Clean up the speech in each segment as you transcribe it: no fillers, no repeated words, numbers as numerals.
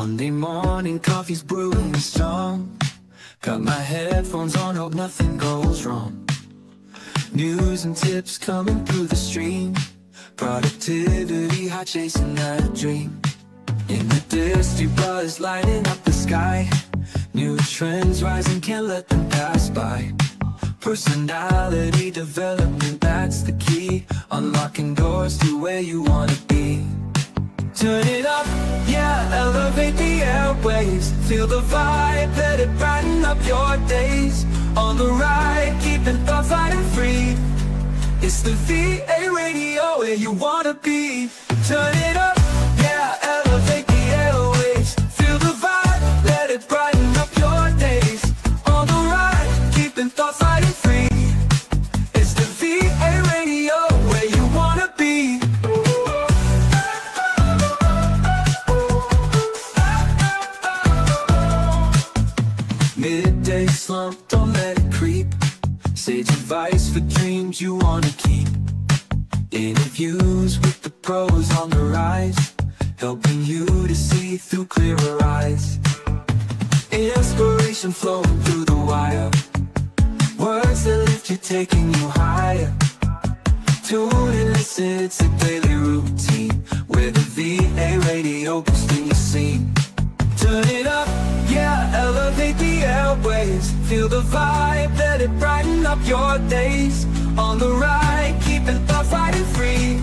Monday morning, coffee's brewing strong. Got my headphones on, hope nothing goes wrong. News and tips coming through the stream. Productivity, high chasing that dream. In the district, buzz lighting up the sky. New trends rising, can't let them pass by. Personality development, that's the key. Unlocking doors to where you wanna be. Turn it up, yeah, elevate the airwaves. Feel the vibe, let it brighten up your days. On the ride, keeping thoughts light and free. It's the VA radio where you wanna be. Turn it up, yeah, elevate the airwaves. Feel the vibe, let it brighten up your days. On the ride, keeping thoughts light and free. It's the VA radio where you wanna be. Midday slump, don't let it creep. Sage advice for dreams you wanna keep. Interviews with the pros on the rise, helping you to see through clearer eyes. Inspiration flowing through the wire. Words that lift you, taking you higher. Tune and listen, it's a daily routine, where the VA radio boosting your scene. Turn it up, yeah, elevate the airwaves. Feel the vibe, let it brighten up your days. On the ride, keeping thoughts light and free.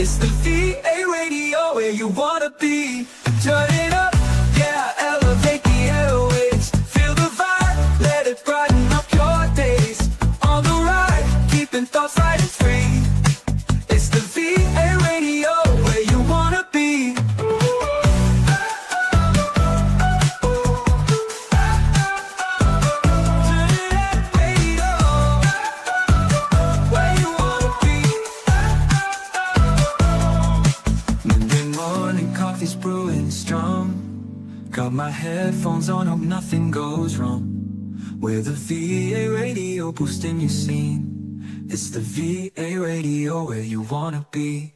It's the VA radio where you wanna be. Turn it up, yeah, elevate the airwaves. Feel the vibe, let it brighten up your days. On the ride, keeping thoughts light and free. It's the VA radio where you wanna be. Brewing strong. Got my headphones on, hope nothing goes wrong. We're the VA radio boosting your scene. It's the VA radio where you wanna be.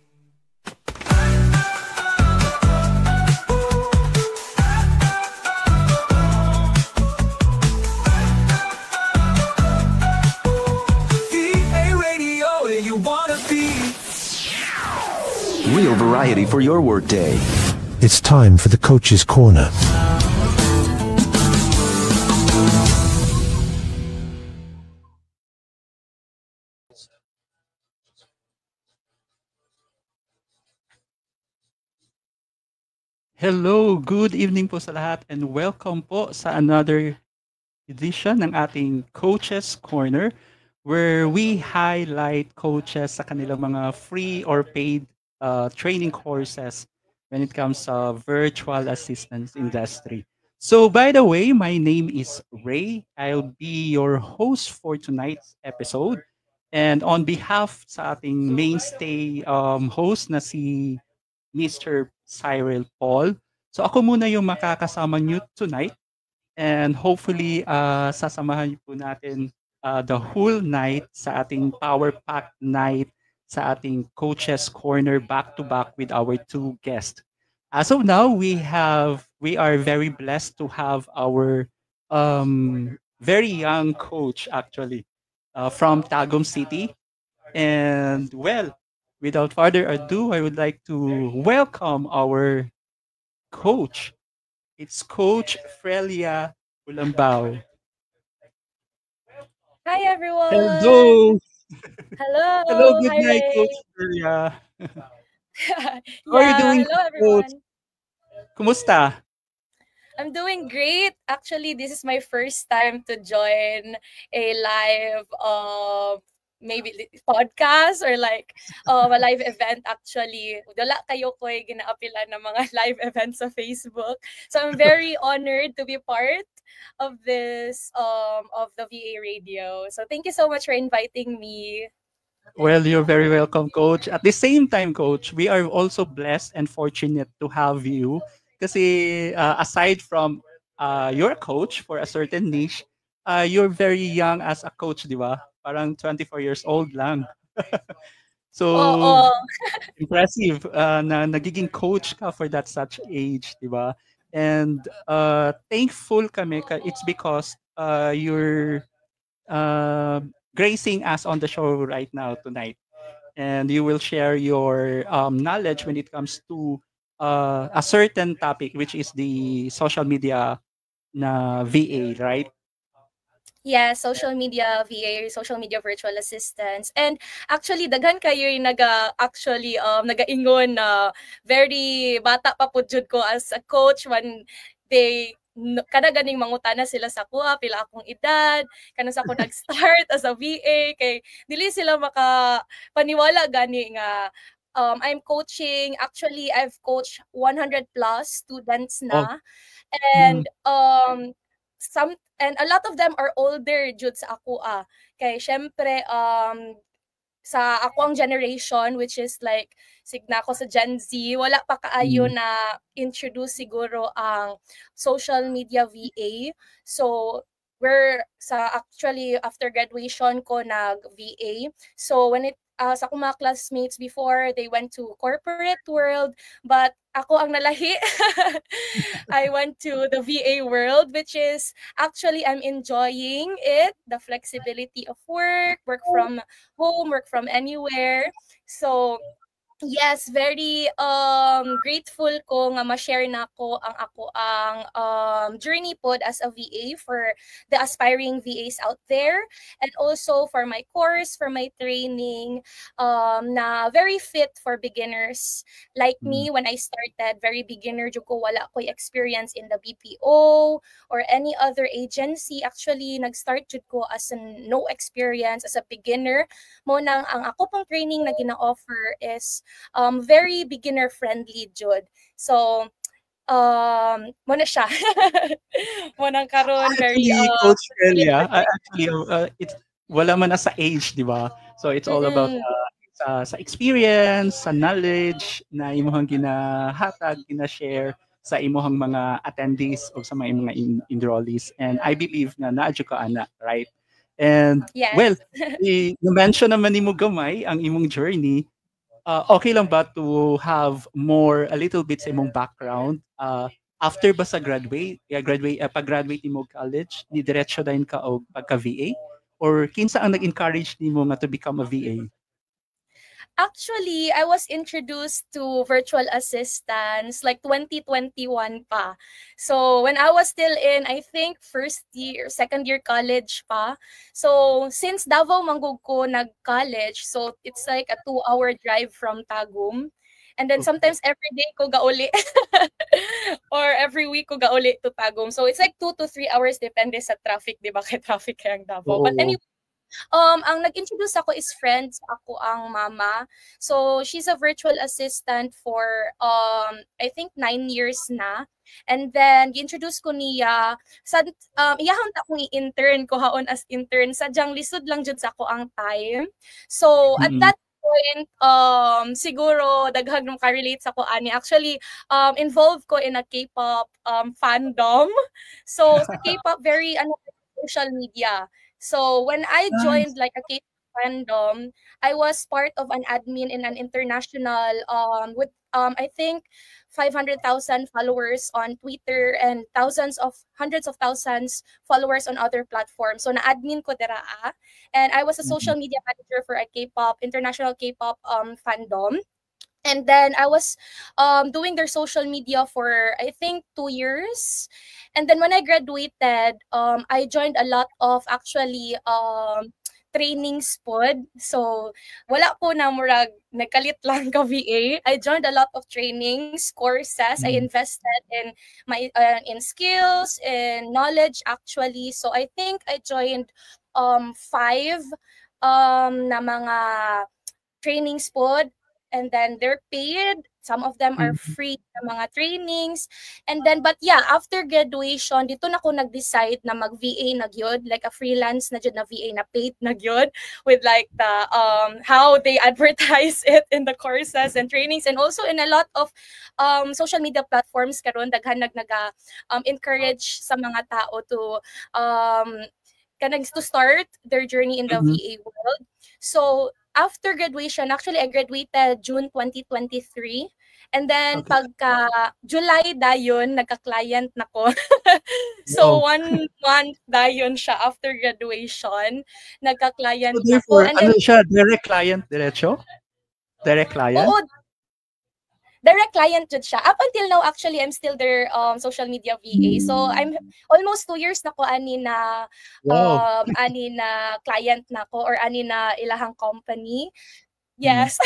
VA radio where you wanna be. Real variety for your workday. It's time for the Coach's Corner. Hello, good evening po sa lahat and welcome po sa another edition ng ating Coach's Corner, where we highlight coaches sa kanilang mga free or paid training courses when it comes to virtual assistance industry. So by the way, my name is Ray. I'll be your host for tonight's episode. And on behalf sa ating mainstay host na si Mr. Cyril Paul. So ako muna yung makakasama nyo tonight. And hopefully, sasamahan nyo po natin the whole night sa ating Power Pack night sa ating Coach's Corner back-to-back with our two guests. As of now, we are very blessed to have our very young coach actually from Tagum City. And well, without further ado, I would like to welcome our coach. It's Coach Frelia Ulambao. Hi everyone. Hello. Hello. Hello, good Hi, night, Ray. Coach Frelia. How are you doing, hello Coach? everyone. Kumusta? I'm doing great. Actually, this is my first time to join a live maybe podcast or like a live event actually. Wala kayo ko'y ginaapilan ng mga live events sa Facebook. So I'm very honored to be part of this of the VA radio. So thank you so much for inviting me. Well, you're very welcome, Coach. At the same time, Coach, we are also blessed and fortunate to have you. Kasi aside from your coach for a certain niche, you're very young as a coach, di ba? Parang 24 years old lang. So, Oo. impressive na nagiging coach ka for that such age, di ba? And thankful kami. It's because you're gracing us on the show right now tonight. And you will share your knowledge when it comes to a certain topic, which is the social media na VA, right? Yeah, social media VA, social media virtual assistants. And actually daghan kayo yung actually nagaingon na very bata pa pud jud ko as a coach when they kada ganing mangutana sila sa kuha pila akong edad kana sa ako nag-start as a VA kay dili sila maka paniwala gani nga I'm coaching. Actually, I've coached 100 plus students Oh. na. And some and a lot of them are older jud sa ako kay syempre sa ako ang generation which is like signa ko sa Gen Z wala pa kaayo na introduce siguro ang social media VA. So we're actually after graduation ko nag VA. So when it sa akong mga classmates before they went to corporate world but ako ang nalahi. I went to the VA world which is actually I'm enjoying it, the flexibility of work from home, work from anywhere. So yes, very grateful ko nga ma-share na ko ang ako ang journey pod as a VA for the aspiring VAs out there and also for my course, for my training na very fit for beginners like me when I started very beginner jud ko wala ko experience in the BPO or any other agency. Actually nag-start jud ko as no experience as a beginner mo nang ang ako pong training na gina-offer is very beginner friendly jud. So mo na siya. Mo nang karon very Coach Elia, actually it's wala man na sa age, di ba? So it's all about sa experience, sa knowledge na imong ginahatag, gina-share sa imong mga attendees o sa mga enrollees. And I believe na naadyo ka ana, right? And yes. well, i-mention naman nimo gamay ang imong journey. Okay lang ba to have more a little bit sa imong background after ba sa pag-graduate nimo college ni diretso dayon ka og pagka VA or kinsa ang nag-encourage nimo nga to become a VA? Actually, I was introduced to virtual assistants like 2021 pa. So when I was still in, I think first year, second year college pa. So since Davao manggug ko nag-college, so it's like a 2-hour drive from Tagum. And then sometimes every day ko gauli or every week ko gauli to Tagum. So it's like 2 to 3 hours depende sa traffic, di ba? Kay traffic kay ang Davao. But anyway, ang nag-introduce ako is friends. Ako ang mama. So, she's a virtual assistant for, I think, 9 years na. And then, gi-introduce ko niya. Iyahang ta kong i-intern ko haon as intern. Sadyang lisod lang dyan sa ako ang time. So, at that point, siguro, daghang nung ka-relate sa ko, ani. Actually, involved ko in a K-pop fandom. So, sa K-pop, very, social media. So when I joined like a K-pop fandom, I was part of an admin in an international with I think 500,000 followers on Twitter and hundreds of thousands followers on other platforms. So na-admin ko dira and I was a social media manager for a international K-pop fandom. And then I was doing their social media for, I think, 2 years. And then when I graduated, I joined a lot of actually trainings pod. So wala po na murag nagkalit lang ka VA. I joined a lot of trainings, courses. I invested in my in skills, in knowledge actually. So I think I joined 5 na mga trainings pod. And then they're paid. Some of them are free na mga trainings. And then, but yeah, after graduation, dito na ko nag-decide na mag-VA na gyud, like a freelance na gyud na VA na paid na gyud, with like the, how they advertise it in the courses and trainings, and also in a lot of social media platforms karon daghan encourage sa mga tao to, to start their journey in the VA world. So, after graduation, actually I graduated June 2023, And then Okay. pagka July dayon nagka-client nako. So Wow. 1 month dayon siya after graduation, So nagka-client nako. therefore, And ano then siya, direct client diretso? Direct client? oo, direct client jud siya. Up until now, actually, I'm still their social media VA. So I'm almost 2 years na ko Wow. ani na client nako or ani na ilahang company. Mm. Yes.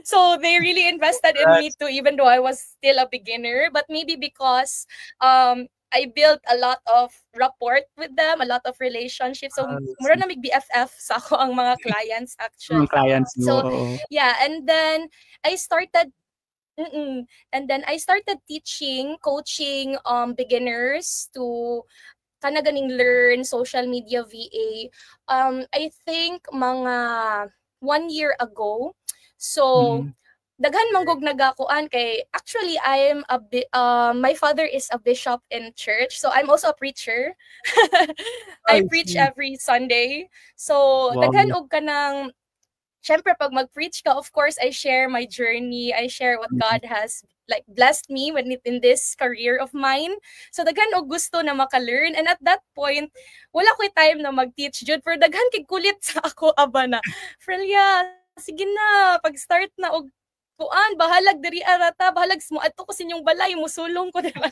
So they really invested in me Congrats. too, even though I was still a beginner. But maybe because I built a lot of rapport with them, a lot of relationships. So I mura see. na mig BFF sa ako ang mga clients Mga actually. clients mo, So oo. yeah, and then I started and then I started teaching, coaching beginners to kana ganing learn social media VA. I think mga 1 year ago. So Mm. daghan manggog nagakuan kay actually my father is a bishop in church, so I'm also a preacher. I I preach see. every Sunday. So Wow. daghan og kanang syempre pag mag-preach ka, of course, I share my journey. I share what Mm. God has like blessed me in this career of mine. So daghan og gusto na maka-learn. And at that point, wala ko'y time na mag-teach jud for daghan kay kulit sa ako aba na. Frelia, sige na, pag-start na og kuan bahalag diri arata bahalag mo adto ko sa inyong balay musulong ko diba.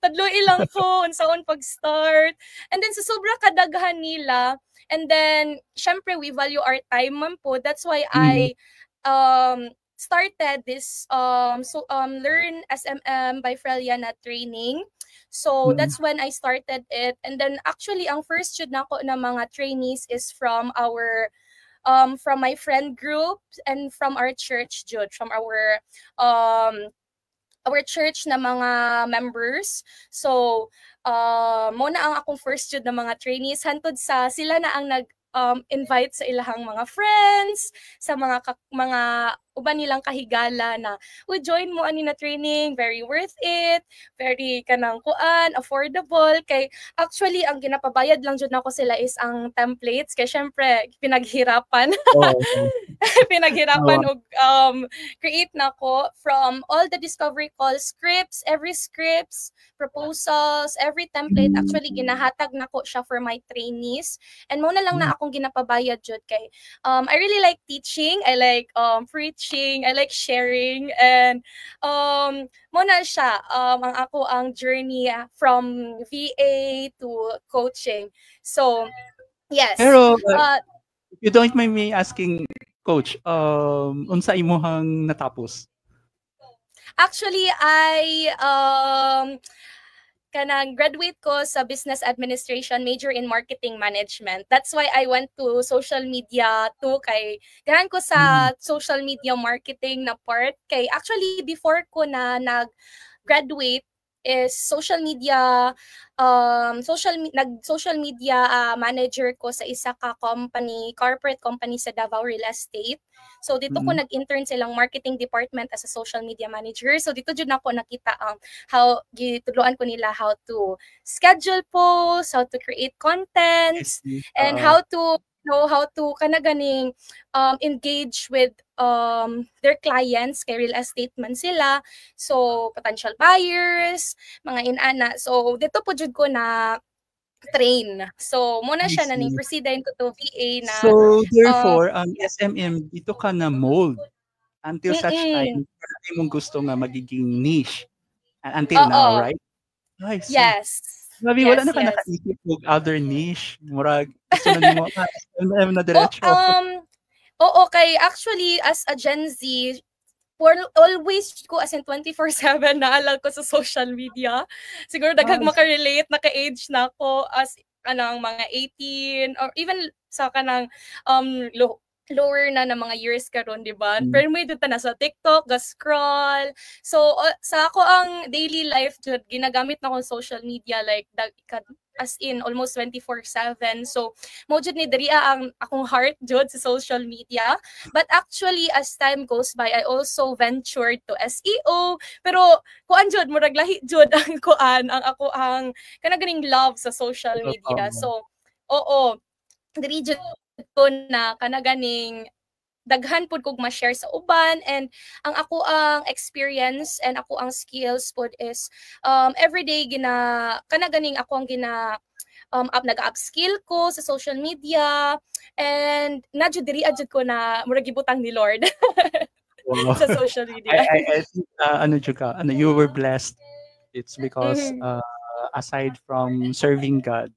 Tadlo ilang ko unsaon pag-start. And then sa sobra kadaghan nila. And then, syempre, we value our time man po. That's why Mm. I started this Learn SMM by Frelia na training. So, Mm. that's when I started it. And then, actually, ang first jud nako na mga trainees is from my friend group and from our church jud, from our church na mga members. So, mo na ang akong first jud na mga trainees hantod sa sila na ang invite sa ilahang mga friends, sa mga uban nilang kahigala na join mo ani na training, very worth it, very kanang kuan, affordable kay actually ang ginapabayad lang jud nako sila is ang templates kay syempre pinaghirapan. Oo. Pinaghirapan Tama. og create nako from all the discovery call scripts, every scripts, proposals, every template actually ginahatag nako siya for my trainees. And mo na lang na akong ginapabayad jud kay I really like teaching, I like preaching, I like sharing, and mo na siya ang ako ang journey from VA to coaching. So yes. Pero, Uh, if you don't mind me asking, Coach, unsa imong natapos? Actually, I kanang graduate ko sa business administration, major in marketing management. That's why I went to social media too kay gahan ko sa social media marketing na part kay actually before ko na nag-graduate is social media manager ko sa isa ka corporate company sa Davao Real Estate. So dito ko nag-intern silang marketing department as a social media manager. So dito jud nako nakita how gitudloan ko nila how to schedule posts, how to create contents, and how to kana ganing engage with their clients kay real estate man sila. So potential buyers, mga inana. So dito po jud ko na train. So muna siya na ning proceedin ko to VA na So, therefore, ang SMM, dito ka na mold until such time na mong gusto nga magiging niche until now, right? I see. Yes. Grabe, wala na ka nakaisip og other niche? Murag, gusto na nimo SMM na diretso. Oo, kay actually as a Gen Z, always ko as in 24/7 naalala ko sa social media. Siguro daghang makarelate, naka-age na ako as kanang mga 18 or even sa kanang lower na mga years karon, di ba? Pero may dito na sa TikTok, ga-scroll. So sa ako ang daily life jud ginagamit na ko social media like as in almost 24/7. So mo jud ni diri ang akong heart jud sa social media. But actually as time goes by I also ventured to SEO, pero kuan jud murag lahi jud ang kuan ang ako ang kanang love sa social media. So oo, diri jud ko na kanaganing daghan pud kog ma-share sa uban, and ang ako ang experience and ako ang skills pud is everyday kana ganing ako ang nag-upskill ko sa social media, and nadyo diri adjud ko na murag gibutang ni Lord Wow. sa social media. I think you were blessed. It's because aside from serving God,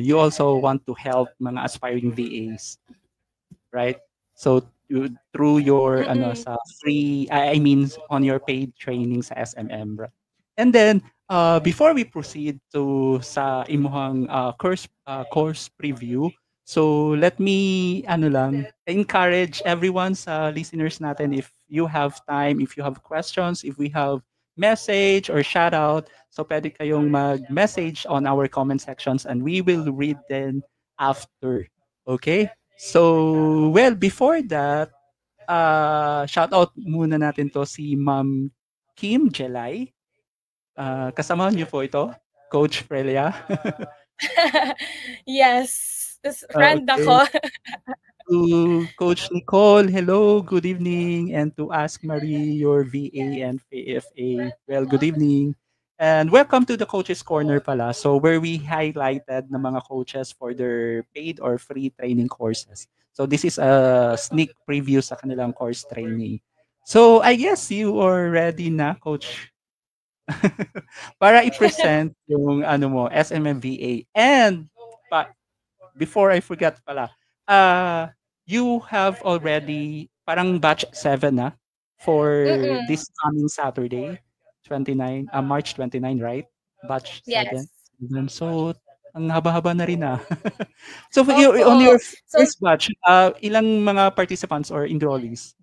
you also want to help mga aspiring VAs, right? So through your sa free, I mean on your paid training sa SMM, right? And then before we proceed to sa imuhang course preview, so let me encourage everyone sa listeners natin, if you have time, if you have questions, if we have message or shout out, so pwede kayong mag-message on our comment sections and we will read them after. Okay? So, well, before that, shout out muna natin to si Ma'am Kim Jelay. Kasama niyo po ito, Coach Frelia. Yes, this friend ako. To Coach Nicole, hello, good evening. And to Ask Marie, your VA and FA, well, good evening. And welcome to the Coaches Corner pala. So where we highlighted na mga coaches for their paid or free training courses. So this is a sneak preview sa kanilang course training. So I guess you are ready na, Coach, para i-present yung SMMVA. And before I forget pala, you have already parang batch 7 na for this coming Saturday, March 29, right? Batch 7. Yes. So, ang haba-haba na rin So, on your first batch, ilang mga participants or enrollees?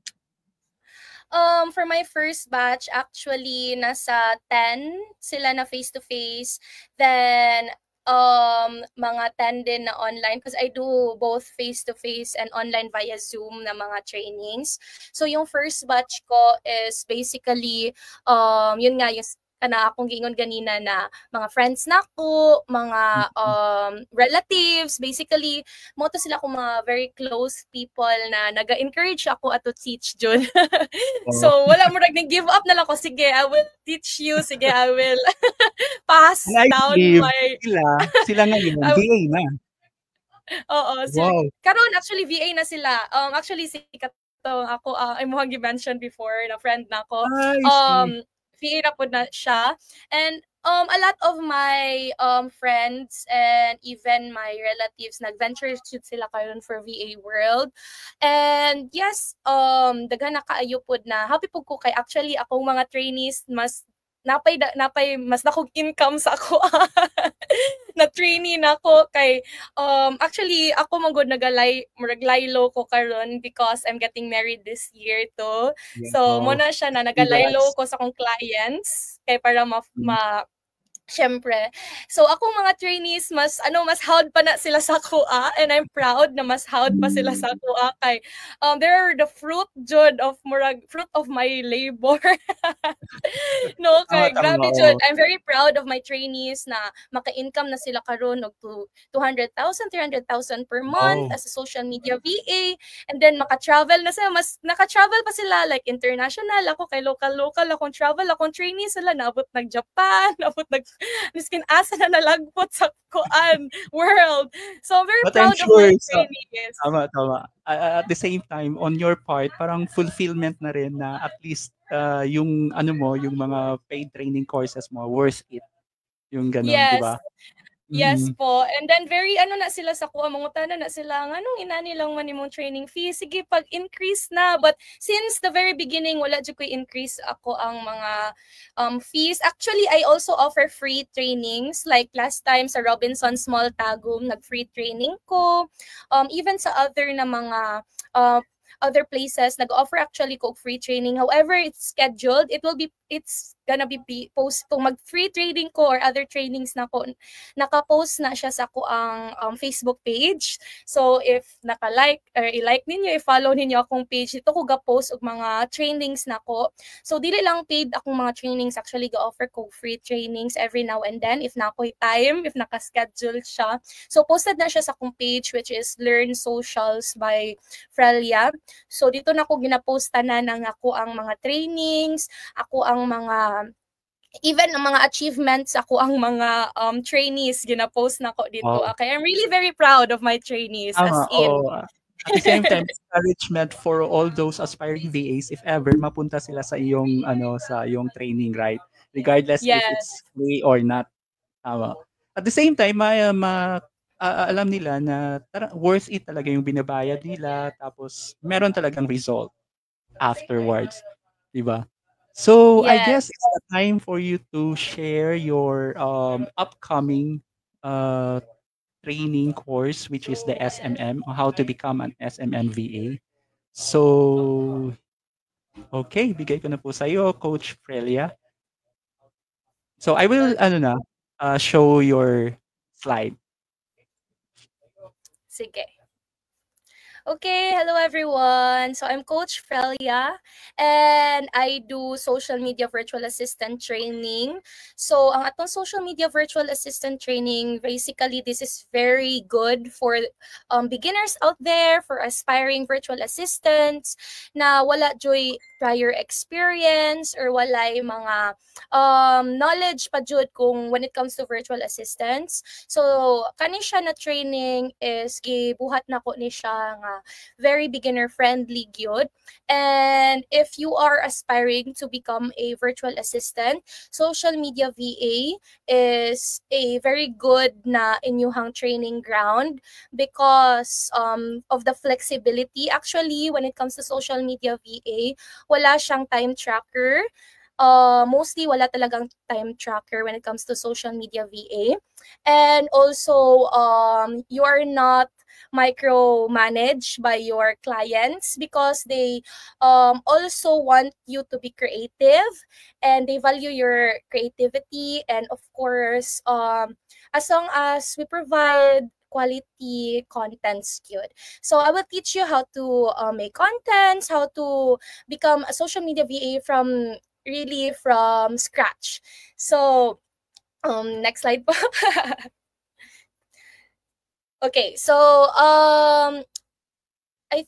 For my first batch, actually, nasa 10 sila na face-to-face. Then, mga 10 din na online, because I do both face-to-face and online via Zoom na mga trainings. So, yung first batch ko is basically, yun nga, yung akong giingon ganina na mga friends na ko, mga relatives, basically, mo to sila akong mga very close people na naga-encourage ako ato teach Jun. So, wala mo nag-give up na lang ko, sige, I will teach you, sige, I will pass down my... Sila ngayon, VA na. Oo, karon actually VA na sila. Actually, si Katong, ako, ay mo gi-mention before, na friend na ko. VA na po na siya. And a lot of my friends and even my relatives nag-venture sila karon for VA World. And yes, daghan na kaayo pod na happy po ko kay actually akong mga trainees mas napay mas nakog income sa ako na trainee na ako kay actually ako manggod naglaylo ko karon because I'm getting married this year to. So mo na siya na nagalaylo ko sa akong clients kay para syempre. So akong mga trainees mas hard pa na sila sa kuha, and I'm proud na mas hard pa sila sa kuha kay they're the fruit of my labor. No, kay grabe jud. I'm very proud of my trainees na maka-income na sila karon og 200,000, 300,000 per month as a social media VA, and then maka-travel na sila, mas naka-travel pa sila like international. Ako kay local akong travel, akong trainees sila naabot nag-Japan, naabot miskin asa na nalagpot sa world. So I'm very proud of my trainees. Tama. At the same time, on your part, parang fulfillment na rin na at least yung yung mga paid training courses mo, worth it. Yung ganun, yes. Di ba? Yes po. And then very na sila sa kuha, mangutana na sila, anong inani lang man imong training fee? Sige, pag-increase na. But since the very beginning, wala dyan ko increase ako ang mga fees. Actually, I also offer free trainings. Like last time sa Robinson Small Tagum, nag-free training ko. Even sa other na mga other places, nag-offer actually ko free training. However, it's scheduled. It's gonna be post kung mag-free trading ko or other trainings na ko, naka-post na siya sa ko ang Facebook page. So if naka-like or i-like ninyo, i-follow ninyo akong page, dito ko ga-post og mga trainings na ko. So dili lang paid akong mga trainings, actually ga-offer ko free trainings every now and then if na ako'y time, if naka-schedule siya. So posted na siya sa akong page, which is Learn Socials by Frelia. So dito na ko ginaposta na ng ako ang mga trainings, ako ang mga even ang mga achievements, ako ang mga trainees gina-post na ko dito. Wow. Okay, I'm really very proud of my trainees, as in. At the same time, encouragement for all those aspiring VAs if ever mapunta sila sa iyong sa iyong training, right? Regardless if it's free or not. At the same time, alam nila na worth it talaga yung binabayad nila, tapos meron talagang result afterwards, di ba? So I guess it's the time for you to share your upcoming training course, which is the SMM, on how to become an SMM VA. So, okay, bigay ko na po sa iyo, Coach Frelia. So I will show your slide. Sige. Okay, hello everyone. So I'm Coach Frelia and I do social media virtual assistant training. So ang atong social media virtual assistant training, basically this is very good for beginners out there, for aspiring virtual assistants na wala joy prior experience or walay mga knowledge pa jud kung when it comes to virtual assistants. So kani siya na training is gibuhat na ko ni siya nga very beginner friendly gyud. And if you are aspiring to become a virtual assistant, social media VA is a very good na inyuhang training ground because of the flexibility. Actually, when it comes to social media VA, wala siyang time tracker. Mostly wala talagang time tracker when it comes to social media VA. And also, you are not micromanaged by your clients because they also want you to be creative and they value your creativity. And of course, as long as we provide quality contents good. So I will teach you how to make contents, how to become a social media VA from scratch. So next slide po. Okay, so I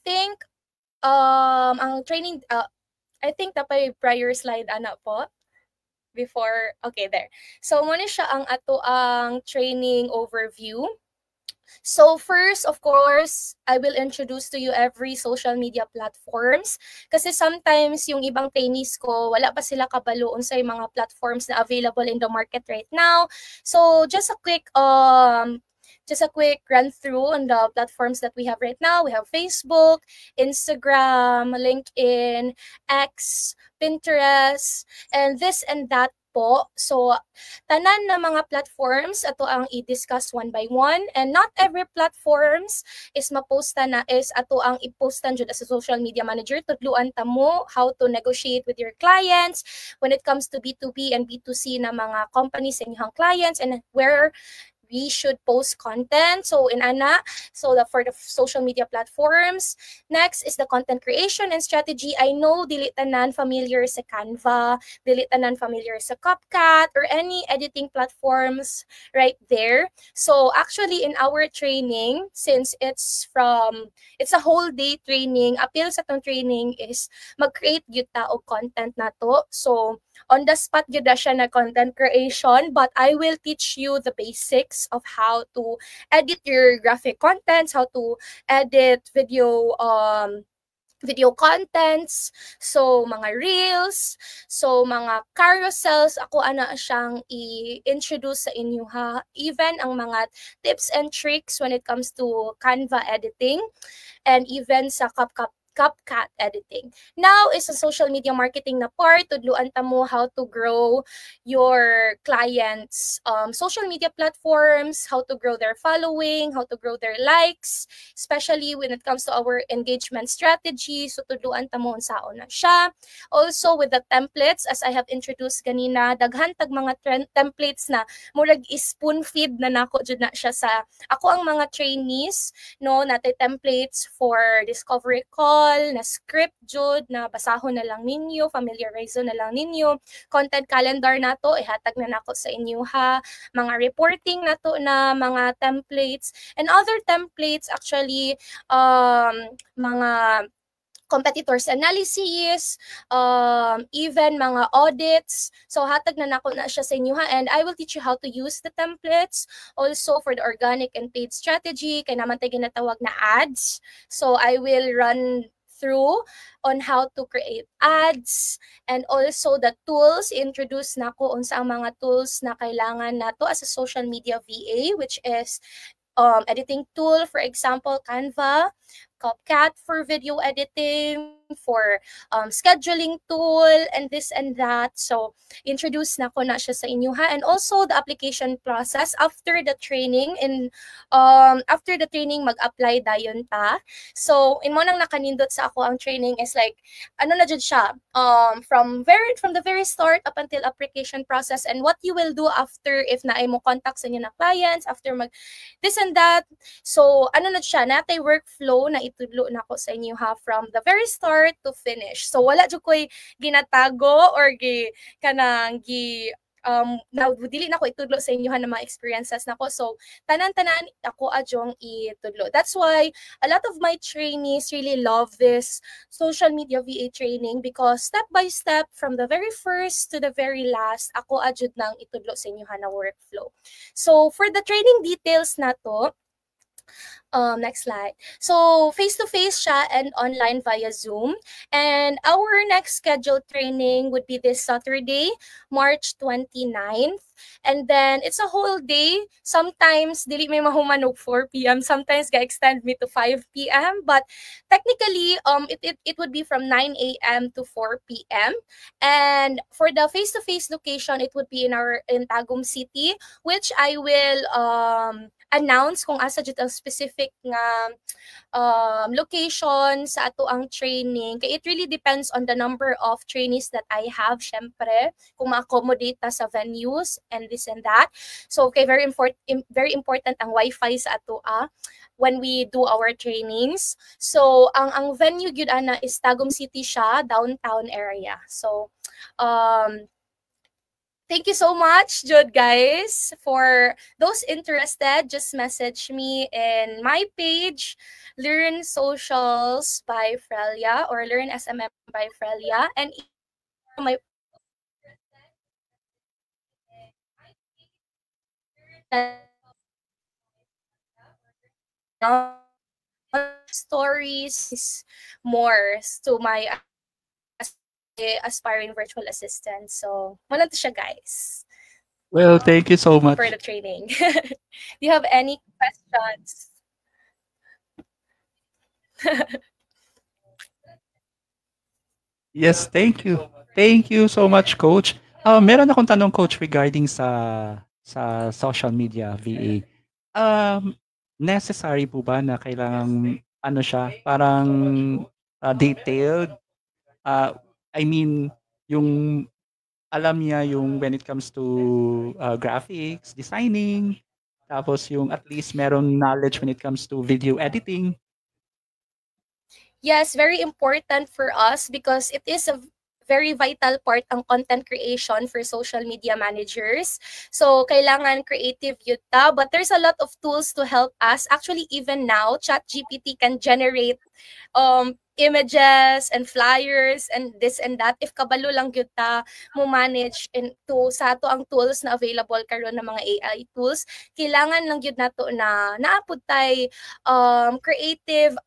think ang training I think dapat prior slide ana po before. Okay, there. So muna siya ang ato ang training overview. So first, of course, I will introduce to you every social media platforms kasi sometimes yung ibang trainees ko wala pa sila kabaloon sa mga platforms na available in the market right now. So just a quick run through on the platforms that we have right now. We have Facebook, Instagram, LinkedIn, X, Pinterest, and this and that po. So tanan na mga platforms ato ang i-discuss one by one, and not every platforms is maposta na is ato ang i-postan jud as a social media manager. Tudluan ta mo how to negotiate with your clients when it comes to B2B and B2C na mga companies and inyong clients, and where we should post content. So in ana, for the social media platforms. Next is the content creation and strategy. I know dili tanan familiar sa Canva, dili tanan familiar sa CapCut or any editing platforms right there. So actually in our training, since it's a whole day training, appeal sa tong training is mag-create gyud ta og content nato. So on the spot gyud siya na content creation, but I will teach you the basics of how to edit your graphic contents, how to edit video contents, so mga reels, so mga carousels, ako ana siyang i-introduce sa inyo ha. Even ang mga tips and tricks when it comes to Canva editing and even sa CapCut editing. Now is a social media marketing na part, tudluan ta mo how to grow your clients' social media platforms, how to grow their following, how to grow their likes, especially when it comes to our engagement strategy. So tudluan ta mo unsaon na siya. Also with the templates, as I have introduced ganina, daghan tag mga templates na murag spoon feed na nako jud na siya sa ako ang mga trainees, no, natay templates for discovery call, na script jud na basahon na lang ninyo, familiarize na lang ninyo, content calendar nato ihatag na nako sa inyo ha, mga reporting nato na mga templates and other templates actually mga competitors analysis, even mga audits. So hatag na nako na siya sa inyo ha, and I will teach you how to use the templates also for the organic and paid strategy kay naman tay ginatawag na ads. So I will run through on how to create ads and also the tools. Introduce nako unsa ang mga tools na kailangan nato as a social media VA, which is editing tool, for example, Canva, CapCut for video editing, for scheduling tool, and this and that. So, introduce na ko na siya sa inyo ha. And also, the application process after the training. After the training, mag-apply dayon ta. So, in mo nang nakanindot sa ako ang training is like, ano na dyan siya, from the very start up until application process, and what you will do after if naay mo contact sa inyo na clients, after mag this and that. So, ano na siya, natay workflow na itudlo na ko sa inyo ha, from the very start to finish. So, wala dyan ko'y ginatago or dili na ko itudlo sa inyo ng mga experiences nako. So tanan-tanan ako adyong itudlo. That's why a lot of my trainees really love this social media VA training, because step by step from the very first to the very last ako adyud nang itudlo sa inyo na workflow. So for the training details na to, next slide. So, face-to-face siya and online via Zoom. And our next scheduled training would be this Saturday, March 29th. And then, it's a whole day. Sometimes, dili may mahumanog 4 p.m. Sometimes, ga-extend me to 5 p.m. But technically, it would be from 9 a.m. to 4 p.m. And for the face-to-face location, it would be in Tagum City, which I will announce kung asa jud ang specific nga location sa ato ang training. Kaya it really depends on the number of trainees that I have, syempre, kung ma-accommodate ta sa venues and this and that. So, okay, very important ang Wi-Fi sa ato when we do our trainings. So, ang venue gyud ana is Tagum City siya, downtown area. So, thank you so much, Jude, guys. For those interested, just message me in my page, Learn Socials by Frelia, or Learn SMM by Frelia. And my stories more to my aspiring virtual assistant. So, wala to siya, guys. Well, thank you so much. For the training. Do you have any questions? Yes, thank you. Thank you so much, Coach. Meron akong tanong, Coach, regarding sa social media VA. Necessary po ba na kailangang ano siya, parang detailed? I mean, yung alam niya yung when it comes to graphics, designing, tapos yung at least merong knowledge when it comes to video editing. Yes, very important for us because it is a very vital part ang content creation for social media managers. So, kailangan creative yun ta, but there's a lot of tools to help us. Actually, even now, ChatGPT can generate images and flyers and this and that. If kabalo lang gyud ta mo manage sa ato ang tools na available karon na mga AI tools, kailangan lang gyud nato na naapod tay creative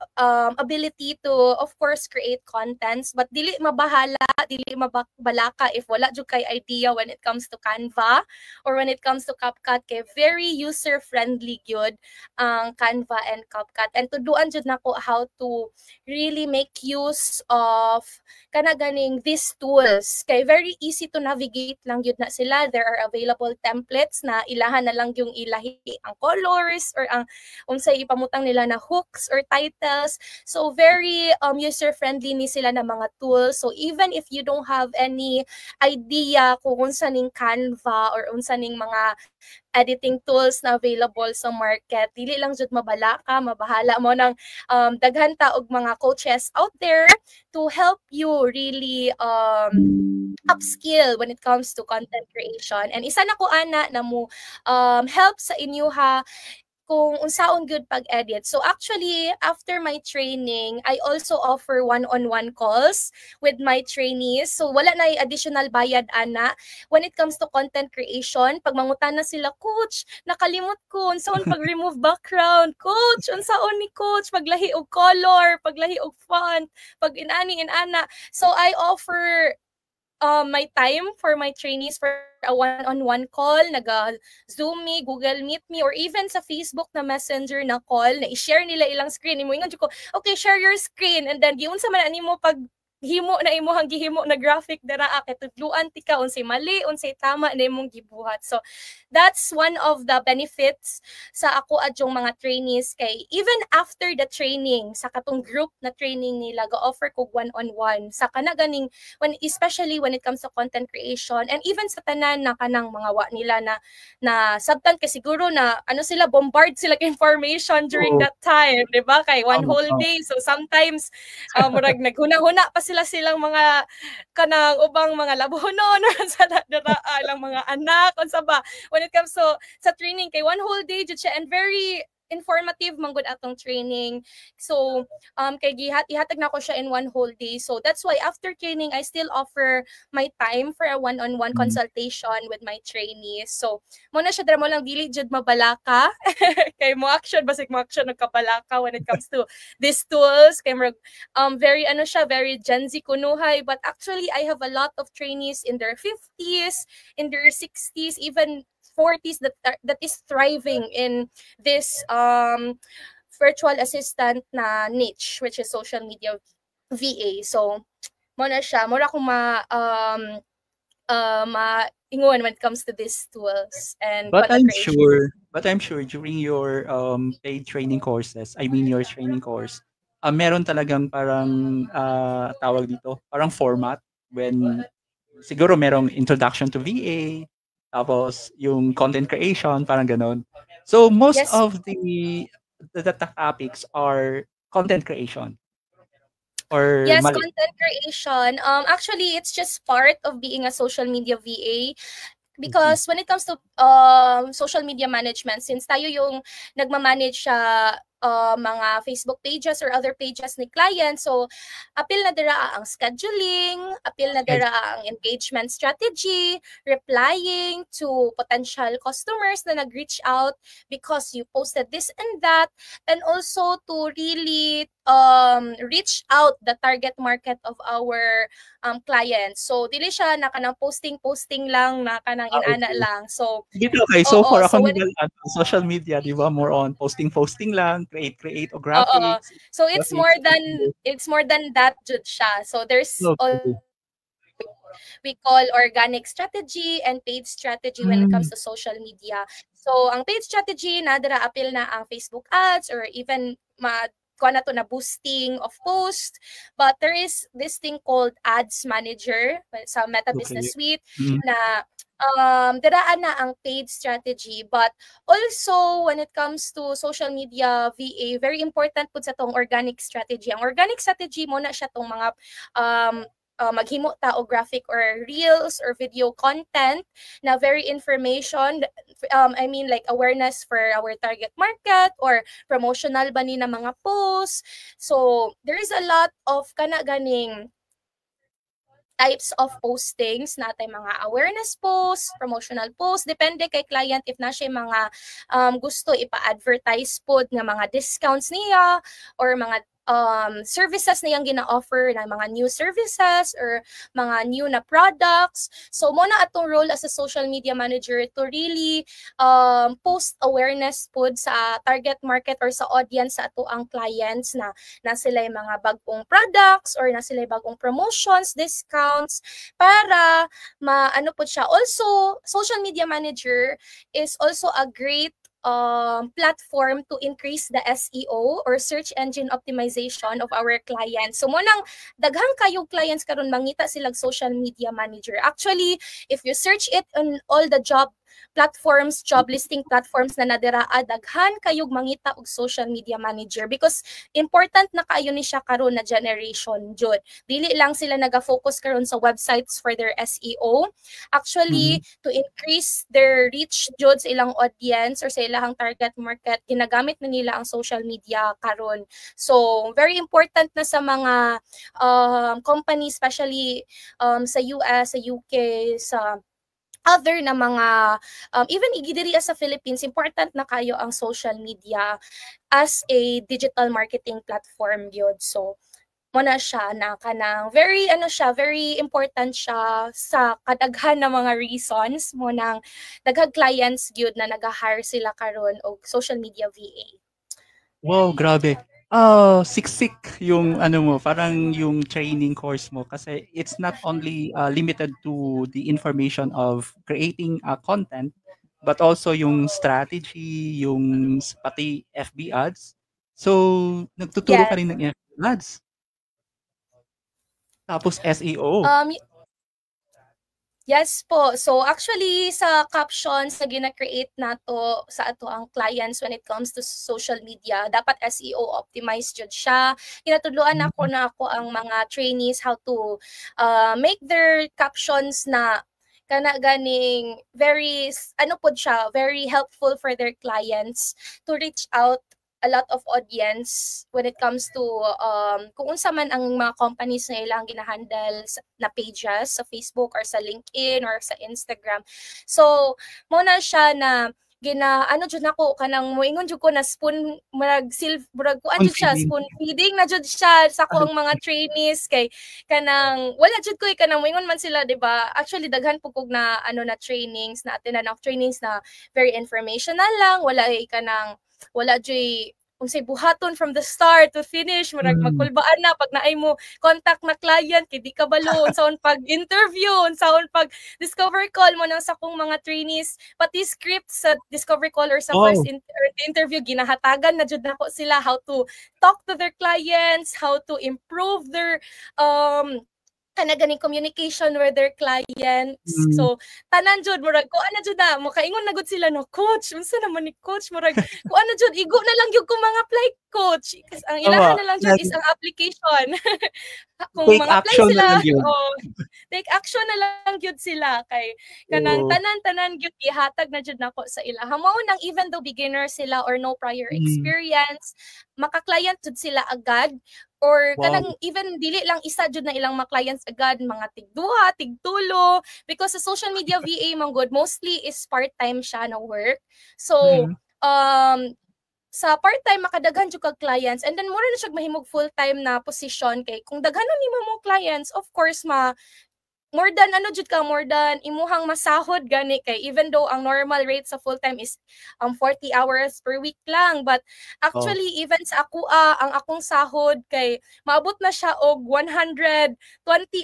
ability to, of course, create contents, but dili mabahala, dili mabalaka if wala jud kay idea when it comes to Canva or when it comes to CapCut, kay very user friendly gyud ang Canva and CapCut, and tuduan jud nako how to really make make use of ganing these tools. Kay very easy to navigate lang yun na sila. There are available templates na ilahan na lang yung ilahi ang colors or ang unsay ipamutang nila na hooks or titles. So very user-friendly ni sila na mga tools. So even if you don't have any idea kung unsa ning Canva or unsa ning mga editing tools na available sa market, dili lang jud mabala ka, mabahala mo ng daghan ta og mga coaches out there to help you really upskill when it comes to content creation. And isa na ko ana na mo help sa inyo ha kung unsaon good pag-edit. So actually, after my training, I also offer one-on-one calls with my trainees. So wala na additional bayad ana. When it comes to content creation, pag mangutan na sila, Coach, nakalimot ko, unsaon pag-remove background. Coach, unsaon ni Coach, paglahi og color, paglahi og font, pag inana. So I offer my time for my trainees for a one-on-one call, naga-Zoom me, Google Meet me, or even sa Facebook na Messenger na call, na i-share nila ilang screen. Imo ingon ko, okay, share your screen, and then giun sa man ani mo pag himo na imuhang gihimo na graphic dara kay tudluan ti ka unsay mali, unsay tama na imong gibuhat. So that's one of the benefits sa ako adjong mga trainees, kay even after the training sa katong group na training nila ga-offer ko one-on-one sa kana ganing especially when it comes to content creation, and even sa tanan na kanang mga wa nila na sabtan kay siguro na ano sila bombard sila ka information during that time, di ba, kay one whole day. So sometimes murag naghuna-huna pa silang mga kanang ubang mga labuhonon sa ilang mga anak unsa ba when it comes to sa training, kay one whole day jud siya and very informative man gud atong training. So kay ihatag na ko siya in one whole day. So that's why after training I still offer my time for a one-on-one consultation with my trainees. So mo na siya dra mo lang dili jud mabalaka kay mo action basig mo action nagkabalaka when it comes to these tools, kay very very Gen Z kunuhay, but actually I have a lot of trainees in their 50s, in their 60s, even 40s that is thriving in this virtual assistant na niche, which is social media VA. So mo na siya mura ko ingon when it comes to these tools. And But I'm sure during your paid training courses, I mean your training course, meron talagang parang tawag dito, parang format when siguro merong introduction to VA, tapos yung content creation, parang ganon. So most Yes. of the topics are content creation. Or Yes, mali? content creation. Actually, it's just part of being a social media VA. Because when it comes to social media management, since tayo yung nagmamanage sa mga Facebook pages or other pages ni client, so apil na dira ang scheduling, apil na dira ang engagement strategy, replying to potential customers na nag-reach out because you posted this and that, and also to really reach out the target market of our clients. So dili siya na kanang posting lang na kanang inana lang. So Dito okay, so for so ako when social media, di ba, more on posting lang, create o graphics. so it's more than that jud siya. So there's we call organic strategy and paid strategy when it comes to social media. So ang paid strategy na dira apil na ang Facebook ads or even kuha na to na boosting of post, but there is this thing called ads manager sa Meta Business Suite na daraan na ang paid strategy. But also when it comes to social media VA, very important po sa tong organic strategy. Ang organic strategy mo na siya tong mga maghimo ta og graphic or reels or video content na very information, I mean like awareness for our target market or promotional ba ni na mga posts. So there is a lot of kana ganing types of postings natay, mga awareness posts, promotional posts, depende kay client if na siya mga gusto ipa-advertise pod nga mga discounts niya or mga services na yung gina-offer na mga new services or mga new na products. So mo na atong role as a social media manager to really post awareness pod sa target market or sa audience sa ato ang clients na sila yung mga bagong products or na sila yung bagong promotions, discounts para maano po siya. Also, social media manager is also a great platform to increase the SEO or search engine optimization of our clients. So munang daghang kayong clients karon mangita silang social media manager. Actually, if you search it on all the job platforms, job listing platforms na nadira, daghan kayog mangita og social media manager because important na kayo ni siya karon na generation jud. Dili lang sila naga-focus karon sa websites for their SEO. Actually, to increase their reach jud sa ilang audience or sa ilang target market, ginagamit na nila ang social media karon. So, very important na sa mga companies, especially sa US, sa UK, sa other na mga, even igidiri sa Philippines, important na kayo ang social media as a digital marketing platform yun. So, muna siya na kanang very important siya sa kadaghan na mga reasons mo nang daghang clients gyud na nag-hire sila karon og social media VA. Wow, grabe. Siksik yung mo, parang yung training course mo kasi it's not only limited to the information of creating content but also yung strategy, yung pati FB ads. So, nagtuturo ka rin ng FB ads. Tapos SEO. Yes po. So actually sa captions na gina-create nato sa ato ang clients when it comes to social media, dapat SEO optimized jud siya. Ginatudloan ako ang mga trainees how to make their captions na kana ganing very very helpful for their clients to reach out a lot of audience when it comes to kung unsa man ang mga companies na ilang ginahandle na pages sa Facebook or sa LinkedIn or sa Instagram. So, mo na siya na jud nako kanang moingon jud ko na spoon murag ko jud siya spoon feeding na jud siya sa ko ang mga trainees kay kanang wala jud ko kanang moingon man sila di ba. Actually daghan pugog na na trainings na trainings na very informational lang, wala jud unsay buhaton from the start to finish, murag magkulbaan na pag naay mo contact na client kay di ka balo unsaon pag interview, unsaon pag discovery call mo nang sa kong mga trainees, pati script sa discovery call or sa first interview ginahatagan na jud nako sila how to talk to their clients, how to improve their ganing communication with their clients. So tanan jud murag ko jud na makaingon na gud sila no coach unsa naman ni coach murag ko jud igo na lang gyud ko mga apply coach kasi ang ilaha na lang jud is ang application. Kung take mga apply action sila na lang yun. take action na lang gyud sila kay kanang tanan gyud ihatag na jud nako sa ila mao nang even though beginner sila or no prior experience maka-client jud sila agad or kanang even dili lang isa jud na ilang mga clients agad, mga tig-duha, tig-tulo because sa social media VA man good mostly is part-time siya na work. So sa part-time makadaghan jud kag clients and then mura na siya mahimog full-time na position kay kung daghanon nimo mo clients of course more than more than imuhang masahod gani kay even though ang normal rate sa full time is 40 hours per week lang but actually even sa ako ang akong sahod kay maabot na siya og 120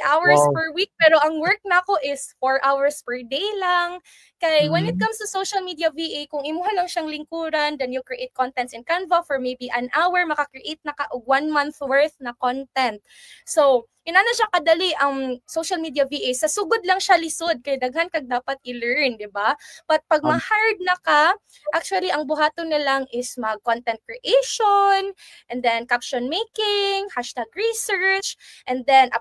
hours per week pero ang work nako is 4 hours per day lang kay when it comes to social media VA kung imuha lang siyang lingkuran then you create contents in Canva for maybe an hour maka-create na ka og 1 month worth na content. So inana siya kadali ang social media VA sa sugod lang siya lisod kay daghan kag dapat i-learn, di ba? But pag ma-hard na ka, actually ang buhaton na lang is mag-content creation and then caption making, hashtag research and then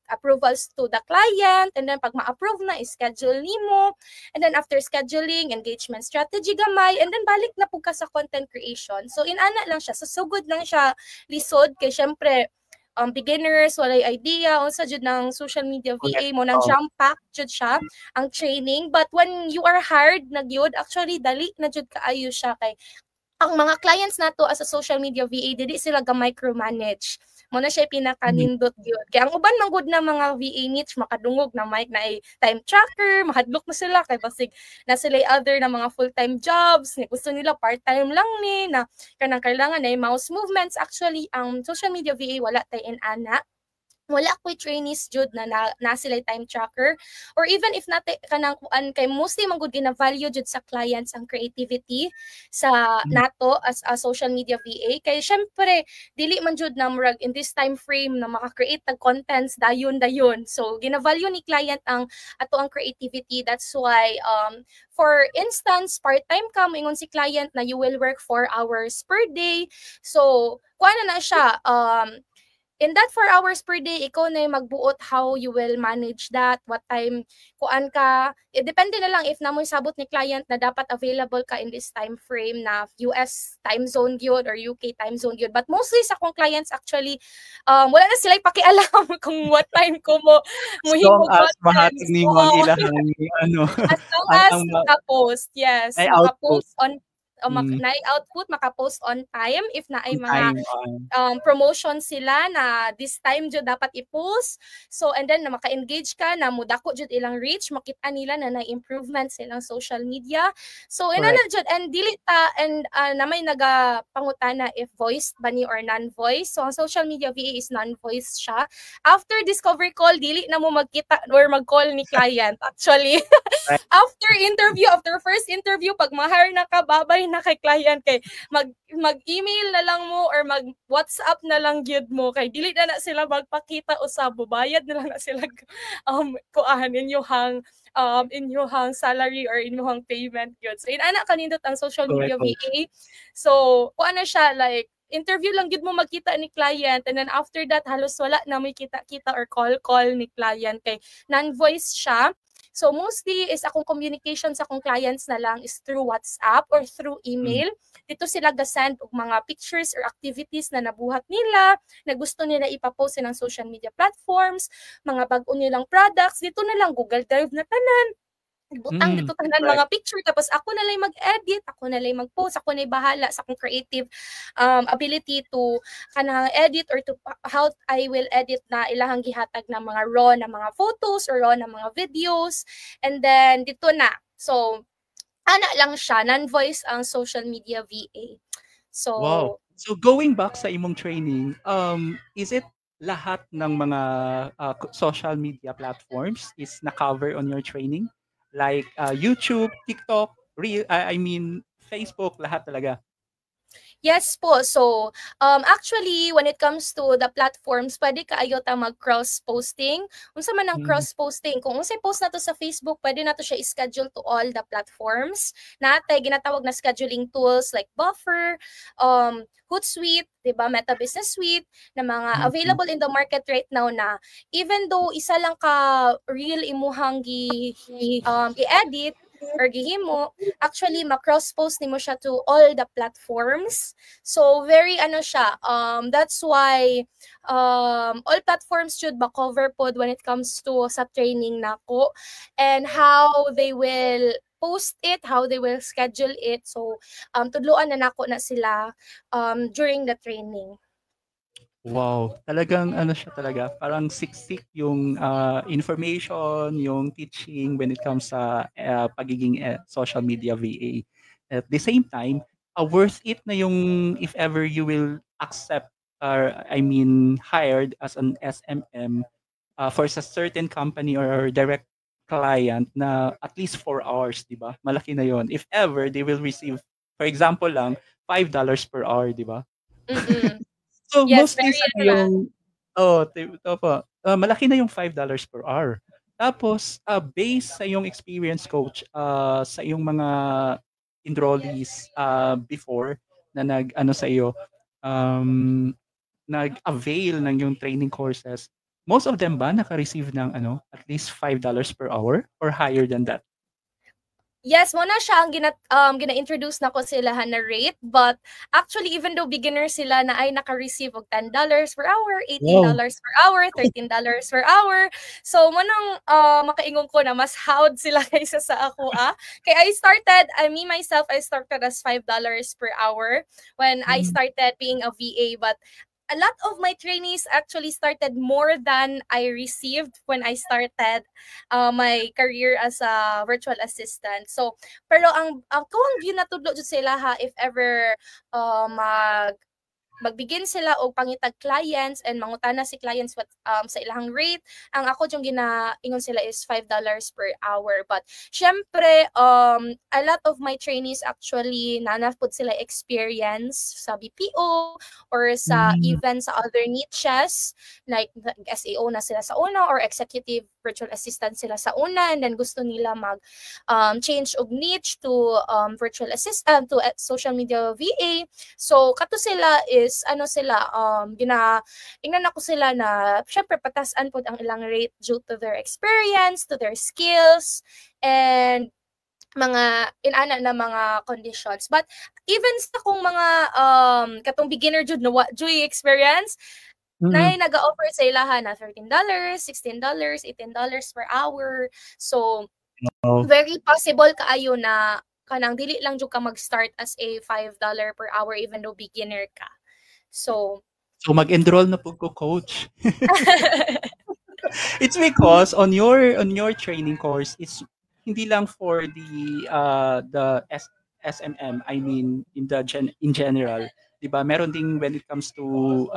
approvals to the client and then pag ma-approve na i-schedule nimo and then after scheduling, engagement strategy gamay and then balik na pug ka sa content creation. So inana lang siya, sa sugod lang siya lisod kay syempre beginners walay idea unsa jud ng social media VA mo nang jump pack jud siya ang training but when you are hard na gyud actually dali na jud kaayo siya kay ang mga clients nato as a social media VA dili sila ga micromanage. Mo na siya pinakanindot gyud. Kaya ang uban man gud na mga VA niche makadungog na mic na ay time tracker, mahadlok na sila kay basig na sila other na mga full-time jobs, ni gusto nila part-time lang ni na kanang kailangan ay mouse movements. Actually ang social media VA wala tay ana, wala ko'y trainees jud na sila time tracker, or even if nate kanang kuan kay mostly man gud gina-value jud sa clients ang creativity sa nato as a social media VA. Kay syempre dili man jud na murag in this time frame na maka-create tag contents dayon. So gina-value ni client ang ato ang creativity. That's why for instance part-time ka moingon si client na you will work 4 hours per day. So kuan na siya in that 4 hours per day, ikaw na yung magbuot how you will manage that, what time, kuan ka. Depende na lang if namoy sabot ni client na dapat available ka in this time frame na US time zone gyud or UK time zone gyud. But mostly sa akong clients actually, wala na sila pakialam kung what time ko mo Long as mahatag ni mo ang ilahang ano. As long as maka-post, yes. Ay Maka-post output. on na-output, maka-post on time if na ay On mga time. promotion sila na this time jud dapat i-post. So and then na maka-engage ka na mudako jud ilang reach, makita nila na na-improvement sa ilang social media. So ina na jud and dili ta and na may nagapangutana if voiced ba ni or non-voice. So ang social media VA is non-voice siya. After discovery call, dili na mo magkita or mag-call ni client actually. After first interview, pag ma-hire na ka, babay na kay client kay mag-email na lang mo or mag-WhatsApp na lang gyud mo kay dili na sila magpakita usab, bayad na lang na sila kuan inyuhang salary or inyuhang payment gyud. So inana kanindot ang social media VA. So kuan na siya like interview lang gid mo magkita ni client and then after that halos wala na may kita-kita or call ni client kay non-voice siya. So mostly is akong communication sa akong clients na lang is through WhatsApp or through email. Dito sila ga-send og mga pictures or activities na nabuhat nila, na gusto nila ipapost ng social media platforms, mga bag-o nilang products, dito na lang Google Drive na tanan. Butang dito tanan mga picture tapos ako na lang mag-edit, ako na lang mag-post, ako na bahala sa akong creative ability to kanang edit or to how I will edit na ilahang gihatag na mga raw na mga photos or raw na mga videos and then dito na. So ana lang siya, non-voice ang social media VA. So wow. So going back sa imong training, is it lahat ng mga social media platforms is na-cover on your training? Like YouTube, TikTok, Facebook, lahat talaga. Yes po. So, actually, when it comes to the platforms, pwede ka ayota mag-cross-posting. Unsa man ang cross-posting? Kung unsay post na to sa Facebook, pwede na to siya i-schedule to all the platforms. Natay ginatawag na scheduling tools like Buffer, Hootsuite, diba, Meta Business Suite, na mga available in the market right now na even though isa lang ka real imuhang i-edit, or gihimo, actually ma-cross-post nimo siya to all the platforms. So very siya, that's why all platforms should ma-cover pod when it comes to sa training nako and how they will post it, how they will schedule it. So tudloan na nako na sila during the training. Wow, talagang siya talaga, parang siksik yung information, yung teaching when it comes sa pagiging social media VA. At the same time, worth it na yung if ever you will accept or hired as an SMM for a certain company or direct client na at least 4 hours, di ba? Malaki na yon. If ever they will receive, for example lang, $5 per hour, di ba? So yes, mostly sa yung malaki na yung $5 per hour. Tapos based sa yung experience coach sa yung mga enrollees before na sa iyo nag-avail ng yung training courses, most of them ba naka-receive ng at least $5 per hour or higher than that? Yes, mo na siya ang gina-introduce na ko sila na rate, but actually even though beginner sila na ay naka-receive og $10 per hour, Wow. $18 per hour, $13 per hour. So mo nang makaingon ko na mas hawd sila kaysa sa ako Kay me myself I started as $5 per hour when I Mm. started being a VA, but a lot of my trainees actually started more than I received when I started my career as a virtual assistant. So, pero ang kung ginatudlo jud sila if ever mag magbigin sila og pangitag clients and mangutana si clients what sa ilang rate, ang ako yung ginaingon sila is $5 per hour. But syempre a lot of my trainees actually nanapod sila experience sa BPO or sa Mm. even sa other niches like SAO na sila sa una or executive virtual assistant sila sa una, and then gusto nila mag change og niche to virtual assistant to social media VA. So kato sila is ano sila ingnan ako sila na syempre patasan pod ang ilang rate due to their experience, to their skills, and mga inana na mga conditions. But even sa kung mga katong beginner jud na wa joy experience, Mm. nay naga-offer sa ilaha na $13, $16, $18 per hour. So Wow. very possible kaayo na kanang dili lang jud ka mag-start as a $5 per hour even though beginner ka. So So mag-enroll na po ko, coach. It's because on your training course, it's hindi lang for the SMM, I mean in general, 'di ba? Meron ding when it comes to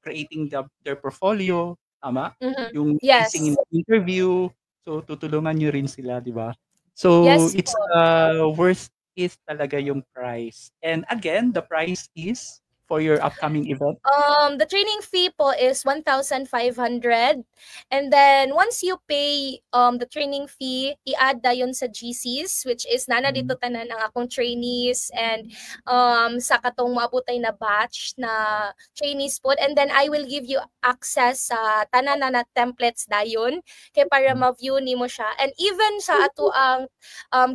creating their portfolio, tama? mhm. Yung facing in Yes. interview, so tutulungan niyo rin sila, 'di ba? So Yes it's po. worth it talaga yung price. And again, the price is for your upcoming event. The training fee po is 1,500. And then once you pay the training fee, i-add na yun sa GCs, which is nana dito tanan ang akong trainees and sa katong maabutay na batch na trainees po. And then I will give you access sa tanan na templates dayon kay para ma-view nimo siya. And even sa ato ang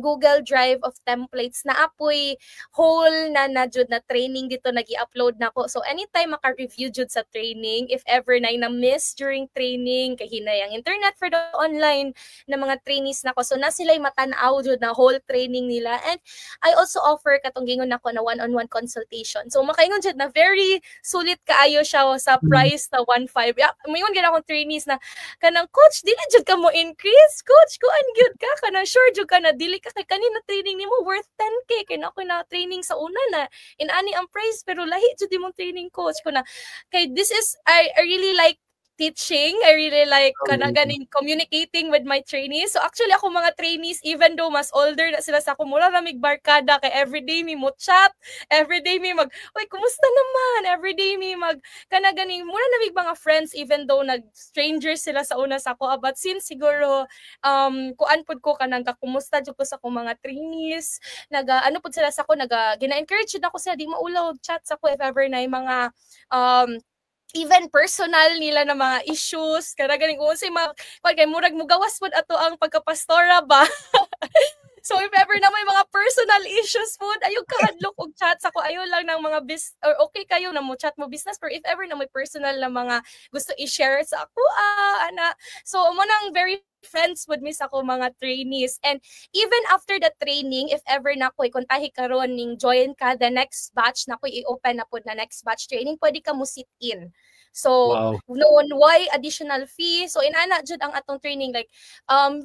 Google Drive of templates na apoy whole na jud na training dito nagi-upload na ko. So anytime maka-review jud sa training, if ever na miss during training, kay hinay ang internet for the online na mga trainees nako. So na sila'y matan-aw jud na whole training nila. And I also offer katong gingon nako na one-on-one consultation. So makaingon jud na very sulit kaayo siya sa price na 1.5. Yeah, mayon gyud akong trainees na kanang coach dili jud ka mo increase. Coach kuan gyud ka kanang sure jud ka na dili ka kay kanina training nimo worth 10K kay na ako na training sa una na inani ang price pero lahi jud imong training coach ko na kay this is I really like teaching. I really like ganing communicating with my trainees. So actually ako mga trainees even though mas older na sila sa ako mura na mig barkada kay everyday mi mo chat, everyday mi mag oy kumusta naman, everyday mi mag ganing mura na mig mga friends even though nag strangers sila sa una sa ako, but since siguro kuan pud ko kanang kakumusta jud ko sa akong mga trainees, ano pud sila sa ako gina-encourage jud ako sila di maulaw chat sa ko if ever na mga even personal nila na mga issues kada ganing unsay kay murag mugawas pud ato ang pagkapastora ba. So if ever na may mga personal issues food, ayog ka hadlok og chat sa ko, ayo lang ng mga or okay kayo na mo chat mo business, pero if ever na may personal na mga gusto i-share sa ako ana, so mo nang very friends with me sa ko mga trainees. And even after the training, if ever na ko'y kontahi karon ning join ka the next batch na ko'y i-open na pod na next batch training, pwede ka mo sit in. So Wow. noon why additional fee, so inana jud ang atong training like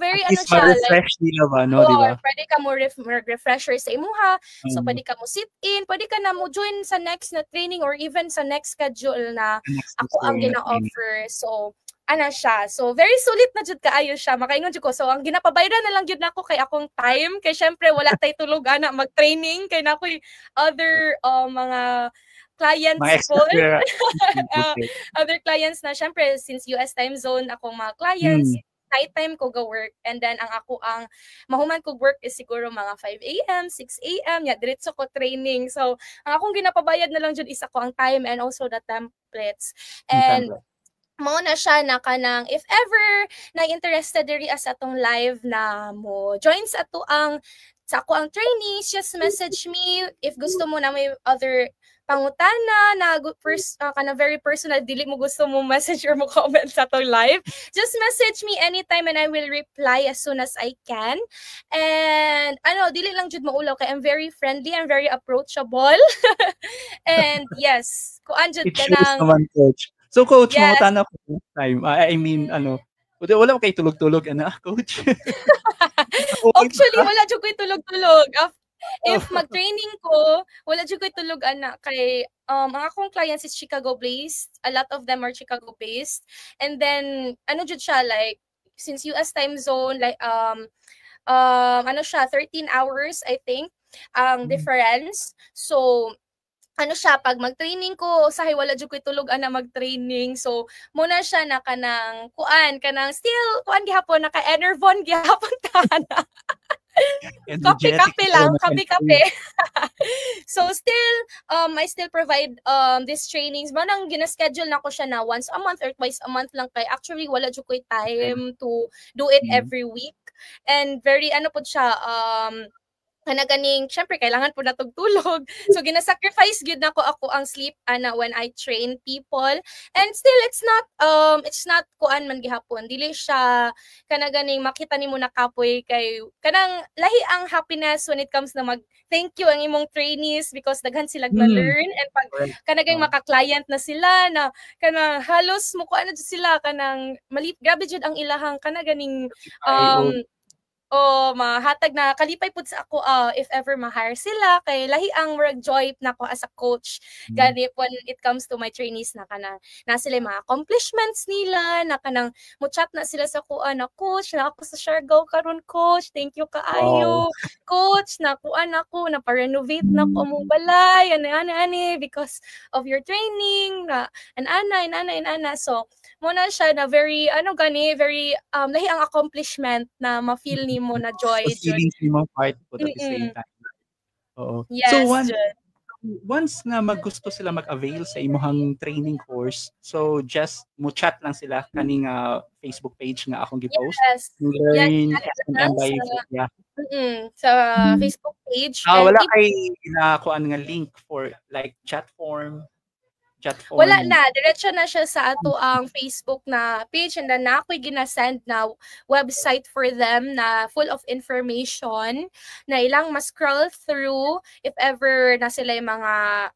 very At ano least siya like ma-refresh nila ba, no, di ba? pwede ka mo refresher sa imuha. So pwede ka mo sit in, pwede ka na mo join sa next na training or even sa next schedule na Next ako ang training. gina-offer. So ana siya. So very sulit na jud kaayo siya. Makaingon jud ko. So ang ginapabayran na lang jud nako kay akong time kay syempre wala tay tulog ana mag-training kay nakoy other mga clients Mga po. extra. Other clients na syempre since US time zone akong mga clients night time ko go work, and then ang ako ang mahuman ko work is siguro mga 5 AM, 6 AM, diretso ko training. So ang akong ginapabayad na lang jud isa ko ang time and also the templates. And mao na siya na kanang if ever na interested diri as atong live na mo join sa ato ang sa ako ang trainees, just message me if gusto mo na may other pangutana na very personal, dili mo gusto mo message or mo comment sa tong live, just message me anytime and I will reply as soon as I can. And dili lang jud maulaw kay I'm very friendly, I'm very approachable. And yes, kuan jud It shows kanang naman, Coach. So, Coach, yes. mangutan ako next time. I mean, wala kay tulog-tulog, Coach? Actually, wala jud ko'y tulog-tulog. If mag-training ko, wala jud ko'y tulog kay ang akong clients is Chicago based. A lot of them are Chicago based. And then jud siya, like since US time zone, like siya 13 hours I think ang difference. So siya, pag mag-training ko, usahay wala jud ko'y tulog mag-training. So muna siya na kanang still gihapon naka Enervon gihapon ta. Kape lang, kape. So still I still provide these trainings. Manang gina-schedule na ko siya na once a month or twice a month lang kay actually wala jud ko'y time to do it every week. And very po siya ganing syempre kailangan po natog tulog, so gina-sacrifice gyud nako ako ang sleep when I train people. And still it's not kuan man gihapon, dili siya ganing makita nimo na kapoy kay kanang lahi ang happiness when it comes na mag thank you ang imong trainees because daghan sila na-learn. And pag kanang maka-client na sila na kanang halos mo kuan jud sila kanang grabe jud ang ilahang ganing mahatag na kalipay pud sa ako if ever ma-hire sila kay lahi ang joy nako as a coach gani when it comes to my trainees na sila mga accomplishments nila na kanang mo chat na sila sa kuan na coach na ako sa Siargao karon coach, thank you kaayo coach na kuan ako na pa-renovate na ko among balay ani because of your training na ana. So muna siya na very very lahi ang accomplishment na ma-feel ni mo na joy. Feelings ni mo part po at the same time. Oo. Yes, so once nga maggusto sila mag-avail sa imong training course, so just mo chat lang sila kaning Facebook page nga akong gi-post. Yes. Learn sa Facebook page. Wala kay kuan nga link for like chat form. Wala na, diretso na siya sa ato ang Facebook na page, and then na ako'y ginasend na website for them na full of information na ilang ma-scroll through if ever na sila yung mga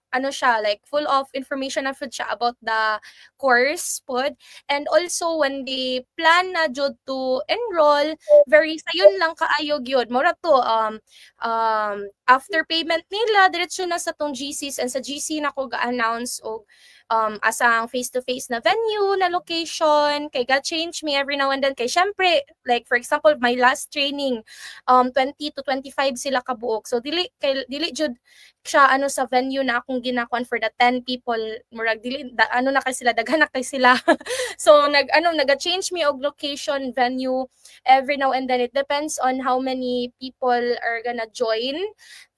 like full of information na food siya about the course pod. And also when they plan na jud to enroll, very sayon lang kaayog yun mura to after payment nila diretso na sa tong GCs, and sa GC na ko ga-announce og asang face-to-face na venue na location kay ga-change me every now and then kay syempre like for example my last training 20 to 25 sila kabuok, so dili jud siya sa venue na akong ginakuan for the 10 people murag dili na kay sila daghan na kay sila so naga-change me og location venue every now and then. It depends on how many people are gonna join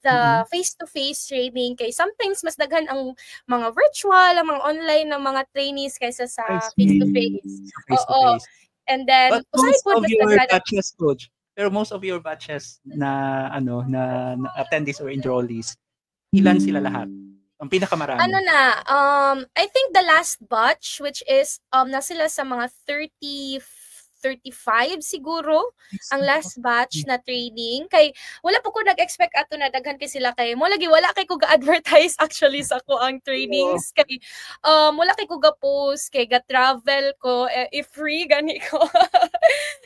the face-to-face training kay sometimes mas daghan ang mga virtual, ang mga online na mga trainees kaysa sa face-to-face. Oo. And then most of your batches, coach, pero most of your batches na attendees or enrollees, ilan sila lahat? Ang pinakamarami. I think the last batch which is na sila sa mga 35 siguro ang last batch na training kay wala po ko nag-expect ato na daghan kay sila kay mo lagi wala kay ko ga-advertise actually sa ko ang trainings kay wala kay ko ga-post kay ga-travel ko if free gani ko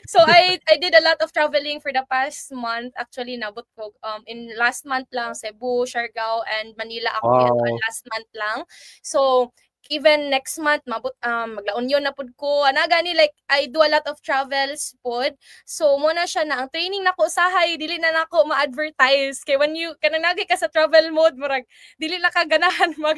so I did a lot of traveling for the past month actually nabot ko in last month lang Cebu, Siargao and Manila ako last month lang. So even next month maglaon yun na pud ko gani like I do a lot of travels pod, so muna siya na ang training nako usahay dili na nako ma-advertise kay when you kanang ka sa travel mode murag dili na ka ganahan mag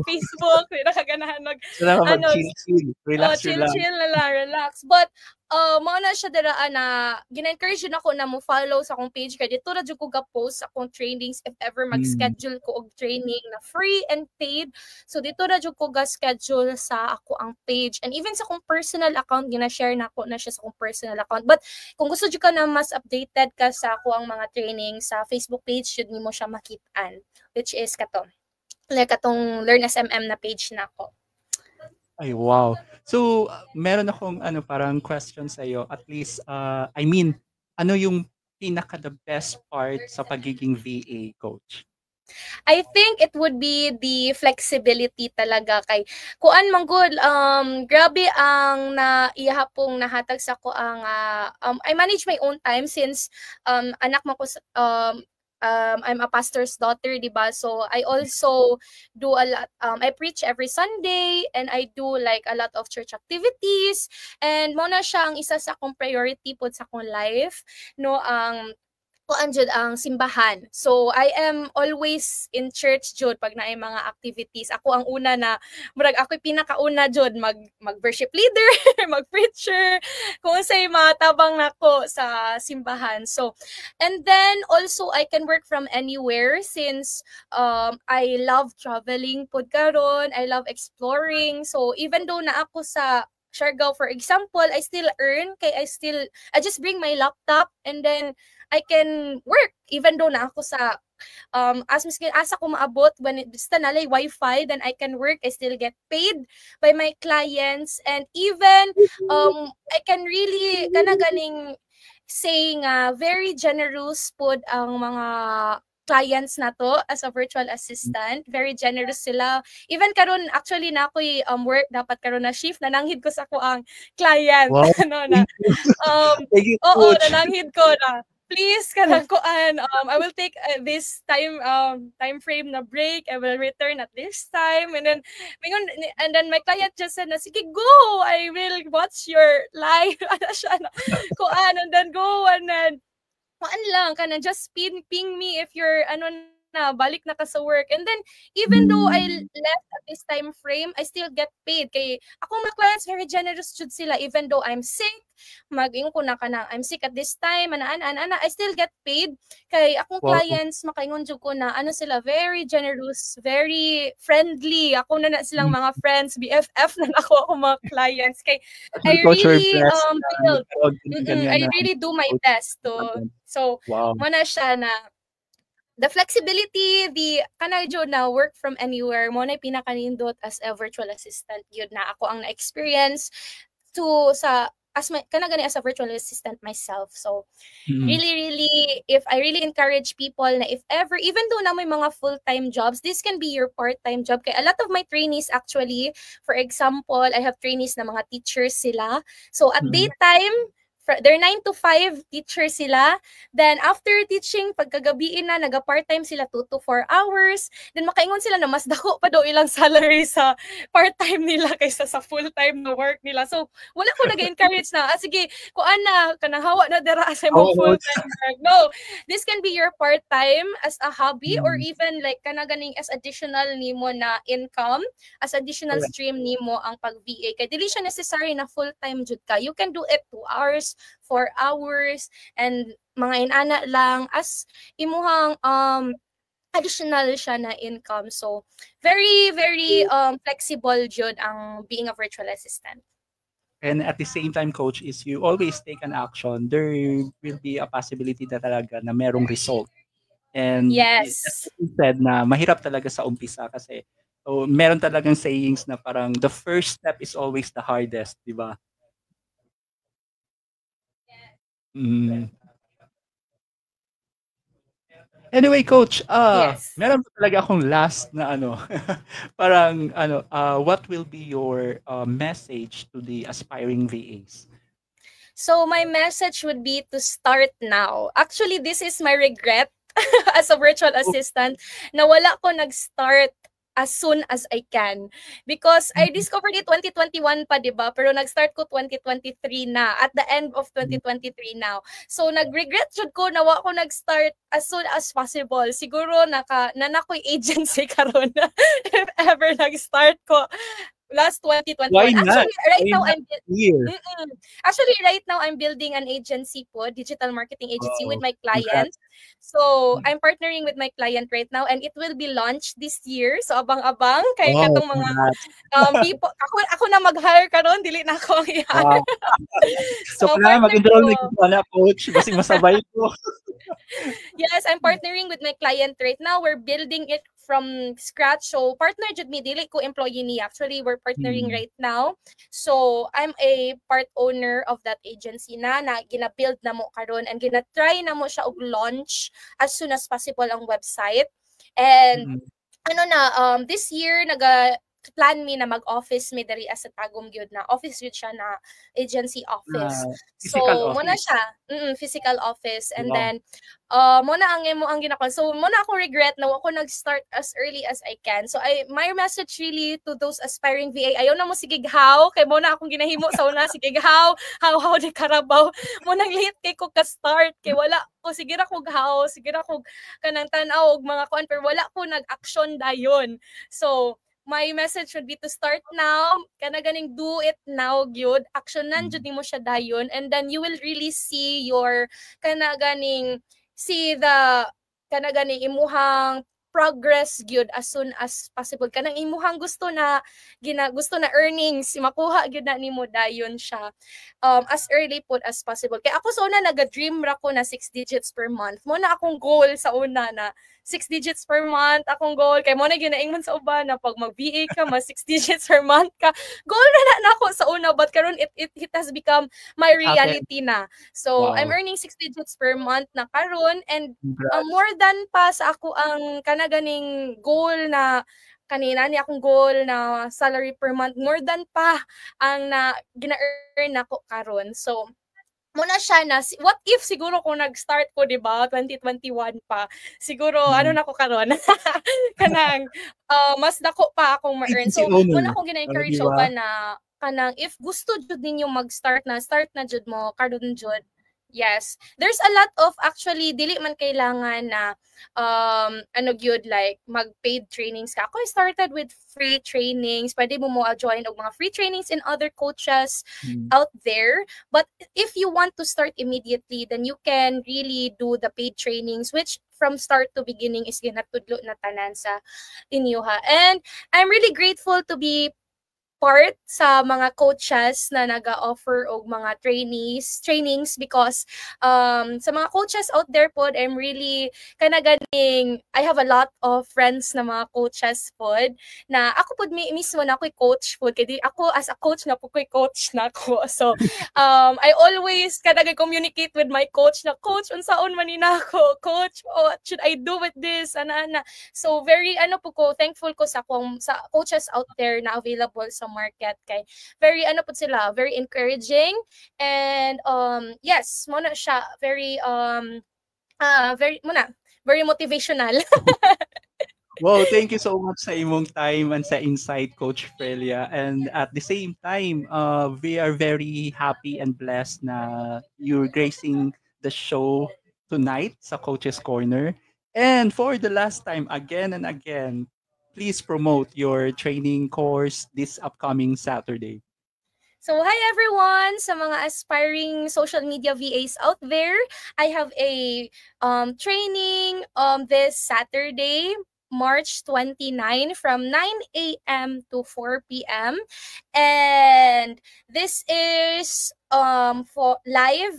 Facebook dili na ka ganahan mag chill, relax chill na lang, relax. But mao na siya dira na gina-encourage yun ako na mo follow sa akong page kay dito ra jud ko ga-post sa akong trainings if ever mag-schedule ko og training na free and paid. So dito ra jud ko ga-schedule sa ako ang page, and even sa akong personal account gina-share na ako na siya sa akong personal account. But kung gusto jud ka na mas updated ka sa ako ang mga training sa Facebook page, jud nimo siya makit-an, which is kato. Like atong Learn SMM na page na ako. Ay, wow. So, meron akong parang question sa iyo. At least, I mean, ano yung pinaka the best part sa pagiging VA coach? I think it would be the flexibility talaga kay kuan manggod grabe ang naihapong nahatag sa ko ang I manage my own time since anak mo ko I'm a pastor's daughter, diba? So I also do a lot. I preach every Sunday, and I do like a lot of church activities. And mo na siya ang isa sa akong priority po sa akong life, no? Kuan jud ang simbahan. So I am always in church jud pag naay mga activities. Ako ang una na murag ako pinakauna jud mag worship leader, mag preacher, kung say matabang nako sa simbahan. So and then also I can work from anywhere since I love traveling pud karon, I love exploring. So even though na ako sa Siargao, for example, I still earn kay I just bring my laptop and then I can work even though na ako sa asa ko maabot when basta nalay wifi, then I can work. I still get paid by my clients, and even I can really ganing saying very generous pod ang mga clients na to as a virtual assistant. Very generous sila. Even karon actually na ako'y work dapat karon na shift nananghid ko sa ko ang client. Wow. Oo, nananghid ko na. Please kanang kuan I will take this time frame na break. I will return at this time, and then my client just said na sige go, I will watch your live ana siya na kuan, and then go, and then kuan lang kana just ping me if you're na balik na ka sa work. And then even though I left at this time frame, I still get paid kay akong mga clients very generous jud sila. Even though I'm sick, mag-ingon ko na kanang I'm sick at this time, ana I still get paid kay akong clients makaingon jud ko na sila very generous, very friendly. Ako na silang mga friends, BFF na ako mga clients kay I really do my best to. So mo na siya na the flexibility, the kanadyo na work from anywhere, mo na pinakanindot as a virtual assistant. Yun na ako ang na-experience to sa as a virtual assistant myself. So really, if I really encourage people na if ever, even though na may mga full-time jobs, this can be your part-time job. Kaya a lot of my trainees actually, for example, I have trainees na mga teachers sila. So at daytime, they're 9 to 5 teachers sila. Then after teaching, pagkagabiin na, naga-part-time sila 2 to 4 hours. Then makaingon sila na mas dako pa daw ilang salary sa part-time nila kaysa sa full-time na work nila. So wala ko nag-encourage na, sige, kuan na, kanang hawa na dira sa mo full-time work. No, this can be your part-time as a hobby or even like kanaganing as additional nimo na income, as additional stream nimo ang pag-VA. Kaya dili siya necessary na full-time jud ka. You can do it 2 hours, 4 hours, and mga inana lang as imuhang additional siya na income. So very flexible jud ang being a virtual assistant. And at the same time, coach, is you always take an action, there will be a possibility na talaga na merong result. And yes, as you said na mahirap talaga sa umpisa kasi meron talagang sayings na parang the first step is always the hardest, di ba? Anyway, coach, meron pa talaga akong last na parang what will be your message to the aspiring VAs? So my message would be to start now. Actually, this is my regret as a virtual assistant na wala ko nag-start as soon as I can. Because I discovered it 2021 pa, diba? Pero nag-start ko 2023 na, at the end of 2023 now. So nag-regret jud ko na wala ko nag-start as soon as possible. Siguro nanakoy agency karon if ever nag-start ko last Why 2021. not? Actually, right Why now not here? Mm-mm. Actually, right now I'm building an agency po, digital marketing agency with Oh, my client. congrats. So, I'm partnering with my client right now and it will be launched this year. So, abang-abang kay Oh, katong mga congrats. people ako na mag-hire karon dili na ako ang i-hire. Wow. So, So, kailangan partner mag-enroll na ko. kita na coach. Basi masabay ko. Yes, I'm partnering with my client right now. We're building it from scratch. So partner jud mi dili ko employee ni. Actually, we're partnering Hmm. right now. So I'm a part owner of that agency na gina-build na mo karon and gina-try na mo siya og launch as soon as possible ang website. And Mm. ano na this year naga plan mi na mag-office mi diri as sa Tagum gyud na office gyud siya na agency office. Physical So mo na office. siya physical office and Wow. then mo na ang imo ang ginako. So mo na ako regret na ako nag-start as early as I can. So my message really to those aspiring VA, ayaw na mo sige how kay mo na akong ginahimo sa una sige how di karabaw mo nang late kay ko ka start kay wala ko sige ra ko how sige ra ko kanang tan-aw og mga kuan pero wala ko nag-action dayon. So my message would be to start now, kana ganing do it now gyud, actionan jud nimo siya dayon and then you will really see your kana ganing see the kana ganing imuhang progress gyud as soon as possible kanang imuhang gusto na gusto na earnings makuha gyud na nimo dayon siya as early put as possible kay ako sa una naga-dream ra ko na 6 digits per month mo na akong goal sa una na 6 digits per month akong goal kay mo na ginaingon sa uban na pag mag-VA ka mas 6 digits per month ka goal na ako sa una but karon it has become my It happened. reality na so I'm Wow. earning 6 digits per month na karon and Congrats. more than pa sa ako ang kanaganing goal na kanina ni akong goal na salary per month more than pa ang na gina-earn ako karon so muna siya na what if siguro kung nag-start ko 'di ba 2021 pa siguro ano Mm. na ko karon kanang mas dako pa akong ma-earn Agency so muna owner. akong gina-encourage Di sa ba? uban na kanang if gusto jud ninyo mag-start na jud mo karon jud yes there's a lot of actually dili man kailangan na ano gyud like mag-paid trainings ka ako I started with free trainings pwede mo join og mga free trainings in other coaches Mm. out there but if you want to start immediately then you can really do the paid trainings which from start to beginning is ginatudlo na tanan sa inyo ha and I'm really grateful to be part sa mga coaches na naga-offer og mga trainings because sa mga coaches out there pod I'm really kana ganing I have a lot of friends na mga coaches pod na ako pod mismo na ako'y coach pod kay ako as a coach na po ko'y coach na ako so I always kada communicate with my coach na coach unsaon man ni nako coach what should I do with this ana so very ano po ko thankful ko sa coaches out there na available sa market kay very ano po sila very encouraging and yes mo na siya very very motivational. Wow, thank you so much sa imong time and sa insight, Coach Frelia. And at the same time, we are very happy and blessed na you're gracing the show tonight sa Coach's Corner. And for the last time, again and again, please promote your training course this upcoming Saturday. So hi everyone sa mga aspiring social media VAs out there. I have a training this Saturday, March 29 from 9 a.m. to 4 p.m. And this is for live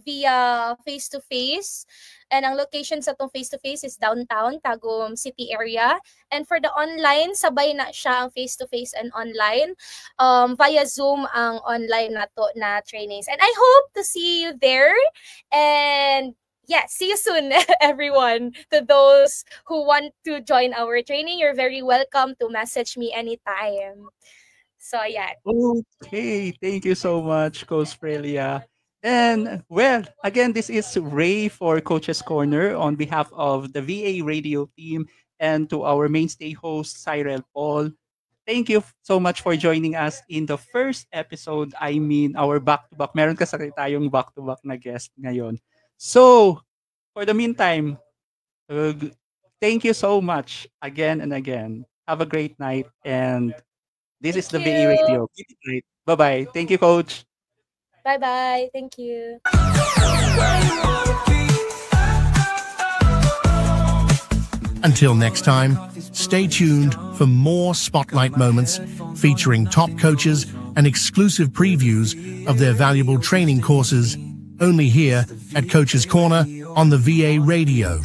via face to face. And ang location sa tong face to face is downtown Tagum City area. And for the online, sabay na siya ang face to face and online. Via Zoom ang online na trainings. And I hope to see you there. And yeah, see you soon, everyone. To those who want to join our training, you're very welcome to message me anytime. So yeah. Okay, thank you so much, Coach Frelia. And well, again, this is Ray for Coach's Corner on behalf of the VA radio team and to our mainstay host, Cyril Paul. Thank you so much for joining us in the first episode. I mean, our back-to-back. Meron kasi tayong back-to-back na guest ngayon. So, for the meantime, thank you so much again and again. Have a great night and This is the Thank VA you. Radio. Keep it great. Bye-bye. Thank you, Coach. Bye-bye. Thank you. Until next time, stay tuned for more spotlight moments featuring top coaches and exclusive previews of their valuable training courses, only here at Coach's Corner on the VA Radio.